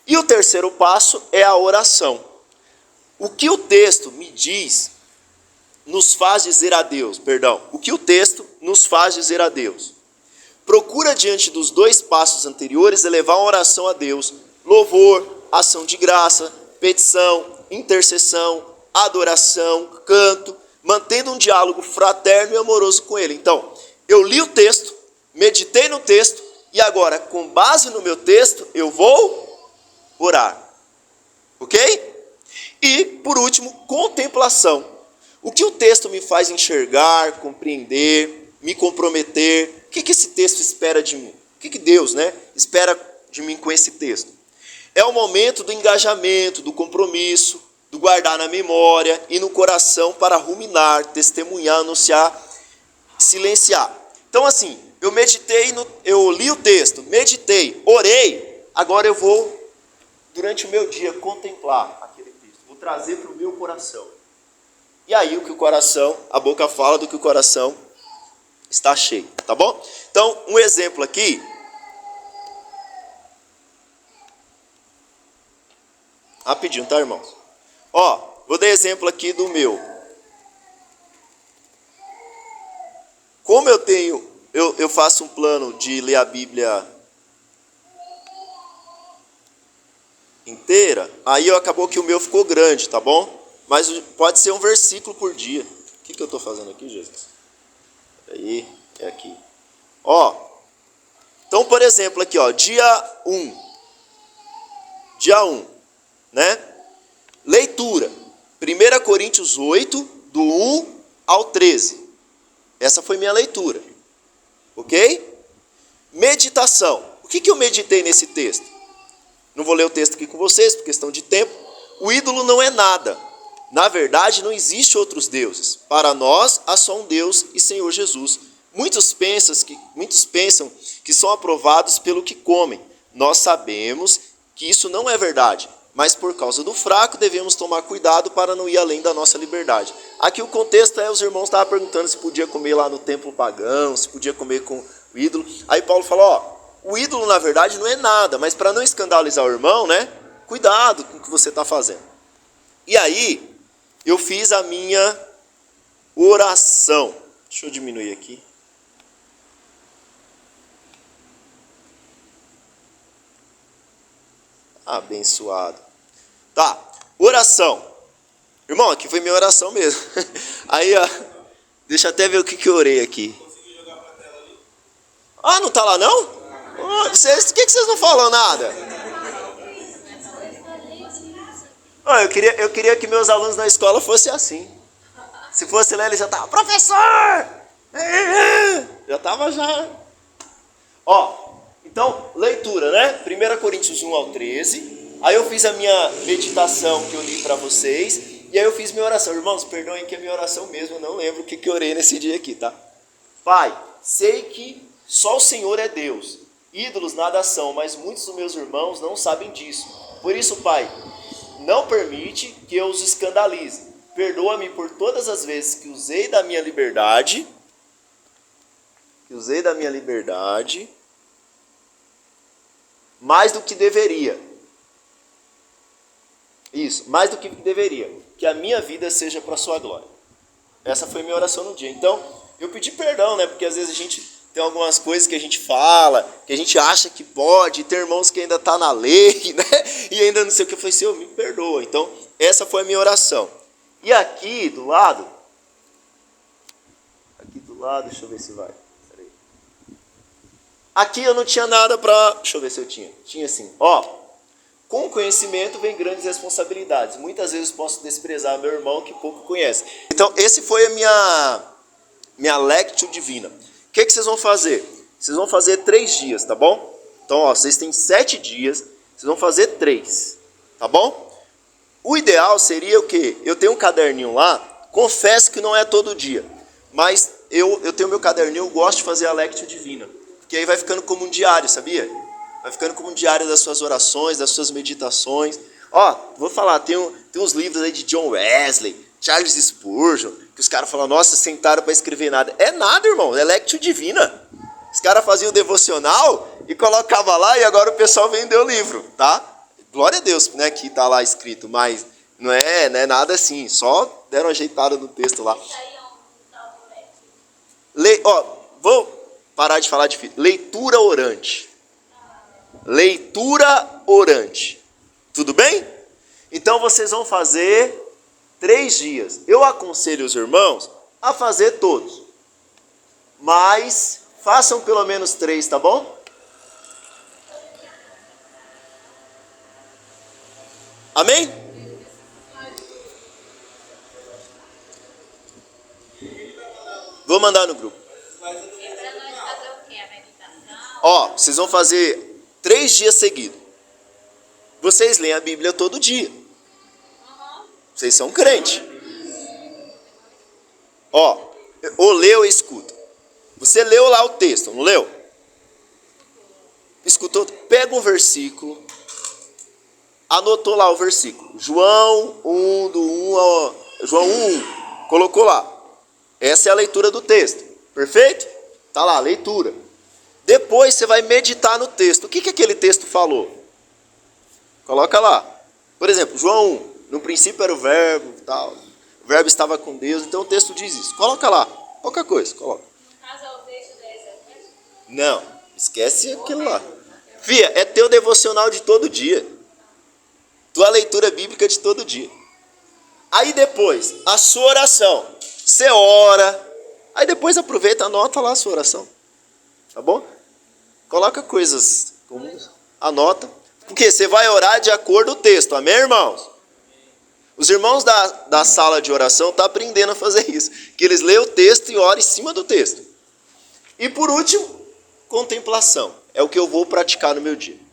E o terceiro passo é a oração. O que o texto me diz, nos faz dizer a Deus, o que o texto nos faz dizer a Deus? Procura diante dos 2 passos anteriores elevar uma oração a Deus, louvor, ação de graça, petição, intercessão, adoração, canto, mantendo um diálogo fraterno e amoroso com ele. Então, eu li o texto, meditei no texto, e agora, com base no meu texto, eu vou orar. Ok? E, por último, contemplação. O que o texto me faz enxergar, compreender, me comprometer? O que esse texto espera de mim? O que Deus, espera de mim com esse texto? É o momento do engajamento, do compromisso, do guardar na memória e no coração para ruminar, testemunhar, anunciar, silenciar. Então assim, eu li o texto, meditei, orei, agora eu vou, durante o meu dia, contemplar aquele texto, vou trazer para o meu coração. E aí o que o coração, a boca fala do que o coração está cheio, tá bom? Então, um exemplo aqui. Rapidinho, tá, irmãos? Vou dar exemplo aqui do meu. Como eu faço um plano de ler a Bíblia inteira, aí acabou que o meu ficou grande, tá bom? Mas pode ser um versículo por dia. O que eu estou fazendo aqui, Jesus? Aí, é aqui. Então, por exemplo, aqui, dia 1. Dia 1, né? Leitura. 1 Coríntios 8, do 1 ao 13. Essa foi minha leitura. Ok? Meditação. O que eu meditei nesse texto? Não vou ler o texto aqui com vocês, por questão de tempo. O ídolo não é nada. Na verdade, não existe outros deuses. Para nós, há só um Deus e Senhor Jesus. Muitos pensam que são aprovados pelo que comem. Nós sabemos que isso não é verdade. mas por causa do fraco devemos tomar cuidado para não ir além da nossa liberdade. Aqui o contexto é, os irmãos estavam perguntando se podia comer lá no templo pagão, se podia comer com o ídolo. Aí Paulo falou, ó, o ídolo na verdade não é nada, mas para não escandalizar o irmão, né, cuidado com o que você está fazendo. E aí, eu fiz a minha oração. Deixa eu diminuir aqui. Abençoado. Tá, oração. Irmão, aqui foi minha oração mesmo. Aí, ó, deixa eu até ver o que eu orei aqui. Ah, não tá lá não? Oh, vocês, por que vocês não falam nada? Oh, eu queria que meus alunos na escola fossem assim. Se fosse lá, ele já tava, professor! Já tava já. Ó, então, leitura, né? 1 Coríntios 1 ao 13. Aí eu fiz a minha meditação que eu li para vocês. E aí eu fiz minha oração. Irmãos, perdoem que é minha oração mesmo. Eu não lembro o que eu orei nesse dia aqui, tá? Pai, sei que só o Senhor é Deus. Ídolos nada são, mas muitos dos meus irmãos não sabem disso. Por isso, Pai, não permite que eu os escandalize. Perdoa-me por todas as vezes que usei da minha liberdade, mais do que deveria. Isso, mais do que deveria. Que a minha vida seja para a sua glória. Essa foi minha oração no dia. Então, eu pedi perdão, né? Porque às vezes a gente tem algumas coisas que a gente fala, que a gente acha que pode, tem irmãos que ainda estão na lei, né? E ainda não sei o que. Eu falei, Senhor, me perdoa. Então, essa foi a minha oração. E aqui do lado, deixa eu ver se vai. Peraí. Aqui eu não tinha nada para. Deixa eu ver se eu tinha. Tinha sim. Ó, com o conhecimento vem grandes responsabilidades. Muitas vezes posso desprezar meu irmão que pouco conhece. Então, esse foi a minha lectio divina. O que vocês vão fazer? Vocês vão fazer 3 dias, tá bom? Então, ó, vocês têm 7 dias, vocês vão fazer 3, tá bom? O ideal seria o quê? Eu tenho um caderninho lá, confesso que não é todo dia, mas eu tenho meu caderninho, eu gosto de fazer a lectio divina, porque aí vai ficando como um diário, sabia? Vai ficando como um diário das suas orações, das suas meditações. Ó, vou falar, tem uns livros aí de John Wesley, Charles Spurgeon, que os caras falam, nossa, sentaram para escrever nada. É nada, irmão, é lectio divina. Os caras faziam o devocional e colocavam lá e agora o pessoal vendeu o livro, tá? Glória a Deus, né, que está lá escrito, mas não é nada assim, só deram uma ajeitada no texto lá. Vou parar de falar de leitura orante. Leitura orante. Tudo bem? Então vocês vão fazer 3 dias. Eu aconselho os irmãos a fazer todos, mas façam pelo menos 3, tá bom? Amém? Vou mandar no grupo. Ó, vocês vão fazer 3 dias seguidos. Vocês leem a Bíblia todo dia. Vocês são crentes. Ó, ou lê ou escuta. Você leu lá o texto, não leu? Escutou? Pega um versículo. Anotou lá o versículo. João 1, do 1 ao... João 1, colocou lá. Essa é a leitura do texto. Perfeito? Tá lá, leitura. Depois você vai meditar no texto. O que aquele texto falou? Coloca lá. Por exemplo, João 1. No princípio era o verbo, tal. O verbo estava com Deus. Então o texto diz isso. Coloca lá. Qualquer coisa, coloca. No caso, é o texto da exegese? Não, esquece aquilo lá. Fia, é teu devocional de todo dia. Tua leitura bíblica de todo dia. Aí depois, a sua oração. Você ora. Aí depois aproveita, anota lá a sua oração. Tá bom? Coloca coisas comuns. Anota. Porque você vai orar de acordo com o texto. Amém, irmãos? Os irmãos da sala de oração estão aprendendo a fazer isso. Que eles leem o texto e oram em cima do texto. E por último, contemplação. É o que eu vou praticar no meu dia.